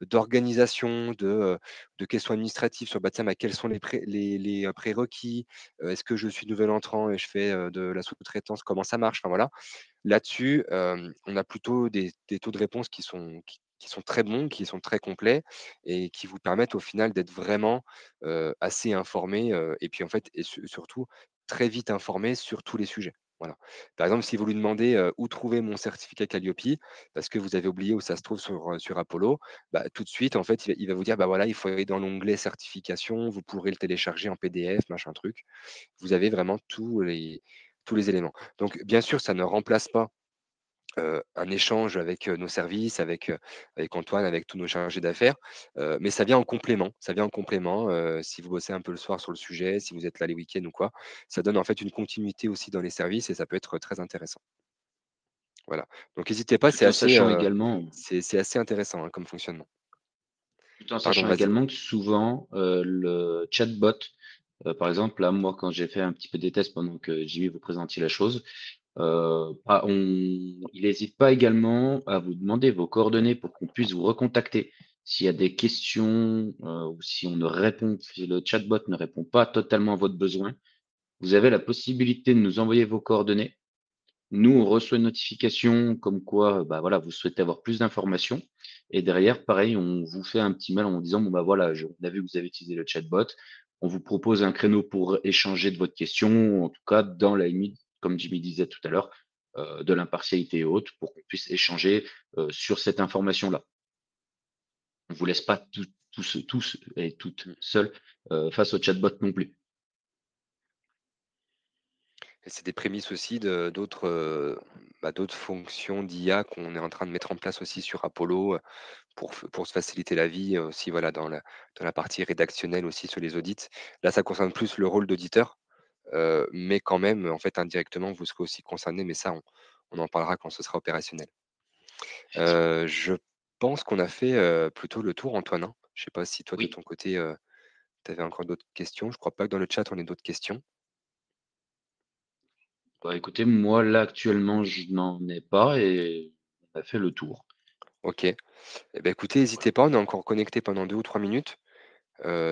Speaker 1: d'organisation, de questions administratives sur, bah, tiens, bah, quels sont les prérequis? Est-ce que je suis nouvel entrant et je fais, de la sous-traitance? Comment ça marche? Enfin voilà. Là-dessus, on a plutôt des taux de réponse qui sont très bons, qui sont très complets et qui vous permettent au final d'être vraiment, assez informés, et puis en fait et surtout très vite informés sur tous les sujets. Voilà. Par exemple, si vous lui demandez, où trouver mon certificat Calliope, parce que vous avez oublié où ça se trouve sur Apollo, bah, tout de suite en fait, il va vous dire: «Bah, voilà, il faut aller dans l'onglet certification, vous pourrez le télécharger en PDF, machin truc». Vous avez vraiment tous les éléments. Donc bien sûr, ça ne remplace pas, un échange avec, nos services, avec Antoine, avec tous nos chargés d'affaires, mais ça vient en complément. Ça vient en complément, si vous bossez un peu le soir sur le sujet, si vous êtes là les week-ends ou quoi, ça donne en fait une continuité aussi dans les services et ça peut être très intéressant. Voilà. Donc n'hésitez pas,
Speaker 2: Tout en sachant également
Speaker 1: c'est assez intéressant, hein, comme fonctionnement.
Speaker 2: Tout en
Speaker 1: Pardon,
Speaker 2: sachant
Speaker 1: vas-y.
Speaker 2: également que souvent, le chatbot, par exemple, là, moi, quand j'ai fait un petit peu des tests pendant que Jimmy vous présentait la chose, Pas on il hésite pas également à vous demander vos coordonnées pour qu'on puisse vous recontacter s'il y a des questions, ou si le chatbot ne répond pas totalement à votre besoin. Vous avez la possibilité de nous envoyer vos coordonnées. Nous, on reçoit une notification comme quoi, bah, voilà, vous souhaitez avoir plus d'informations et derrière, pareil, on vous fait un petit mail en vous disant: «Bon, bah, voilà, je on a vu que vous avez utilisé le chatbot. On vous propose un créneau pour échanger de votre question, en tout cas dans la limite, comme Jimmy disait tout à l'heure, de l'impartialité et autres, pour qu'on puisse échanger, sur cette information-là». On vous laisse pas tous et toutes
Speaker 1: Mmh.
Speaker 2: seuls, face au chatbot non plus.
Speaker 1: Et c'est des prémices aussi de d'autres fonctions d'IA qu'on est en train de mettre en place aussi sur Apollo, pour se faciliter la vie, aussi voilà dans la partie rédactionnelle aussi sur les audits. Là, ça concerne plus le rôle d'auditeur, mais quand même, en fait, indirectement, vous serez aussi concerné, mais ça, on en parlera quand ce sera opérationnel.
Speaker 2: Effectivement.
Speaker 1: Je pense qu'on a fait, plutôt le tour, Antoine, hein? Je sais pas si toi, de
Speaker 2: Oui.
Speaker 1: ton côté, tu avais encore d'autres questions? Je crois pas que dans le chat, on ait d'autres questions.
Speaker 2: Bah, écoutez, moi, là, actuellement, je n'en ai pas et on a fait le tour.
Speaker 1: OK. Eh ben écoutez,
Speaker 2: Voilà.
Speaker 1: n'hésitez pas, on est encore connecté pendant 2 ou 3 minutes.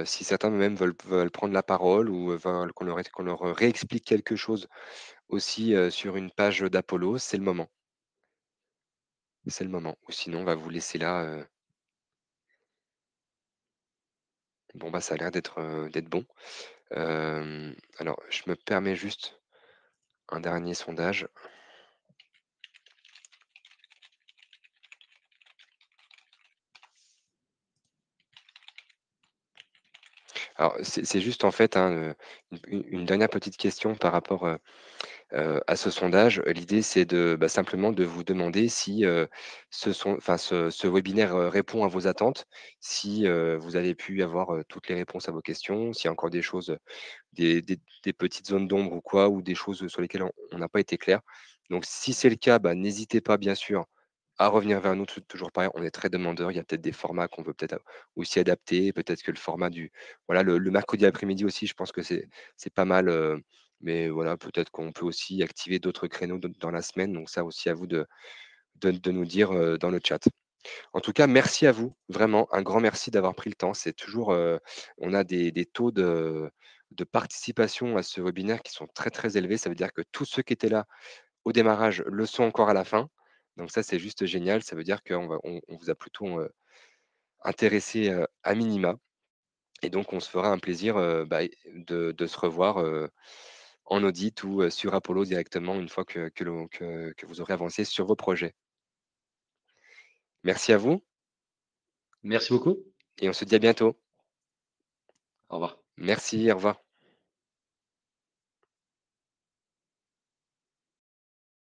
Speaker 1: Si certains même veulent prendre la parole ou, veulent qu'on leur réexplique quelque chose aussi, sur une page d'Apollo, c'est le moment. C'est le moment. Ou sinon, on va vous laisser là, bon, bah, ça a l'air d'être bon. Alors je me permets juste un dernier sondage. Alors c'est juste en fait, hein, une dernière petite question par rapport, à ce sondage. L'idée, c'est simplement de vous demander si, ce webinaire, répond à vos attentes, si, vous avez pu avoir, toutes les réponses à vos questions, s'il y a encore des choses, des petites zones d'ombre ou quoi, ou des choses sur lesquelles on n'a pas été clair. Donc si c'est le cas, bah, n'hésitez pas bien sûr à revenir vers nous, toujours pareil, on est très demandeurs. Il y a peut-être des formats qu'on veut peut-être aussi adapter. Peut-être que le format voilà, le mercredi après-midi aussi, je pense que c'est pas mal. Mais voilà, peut-être qu'on peut aussi activer d'autres créneaux dans la semaine. Donc ça aussi à vous de nous dire dans le chat. En tout cas, merci à vous, vraiment un grand merci d'avoir pris le temps. C'est toujours, on a des taux de participation à ce webinaire qui sont très, très élevés. Ça veut dire que tous ceux qui étaient là au démarrage le sont encore à la fin. Donc ça, c'est juste génial. Ça veut dire qu'on vous a plutôt, intéressé, à minima, et donc on se fera un plaisir, de se revoir, en audit ou, sur Apollo directement une fois que vous aurez avancé sur vos projets. Merci à vous
Speaker 2: Merci beaucoup.
Speaker 1: et on se dit à bientôt.
Speaker 2: Au revoir.
Speaker 1: Merci, au revoir.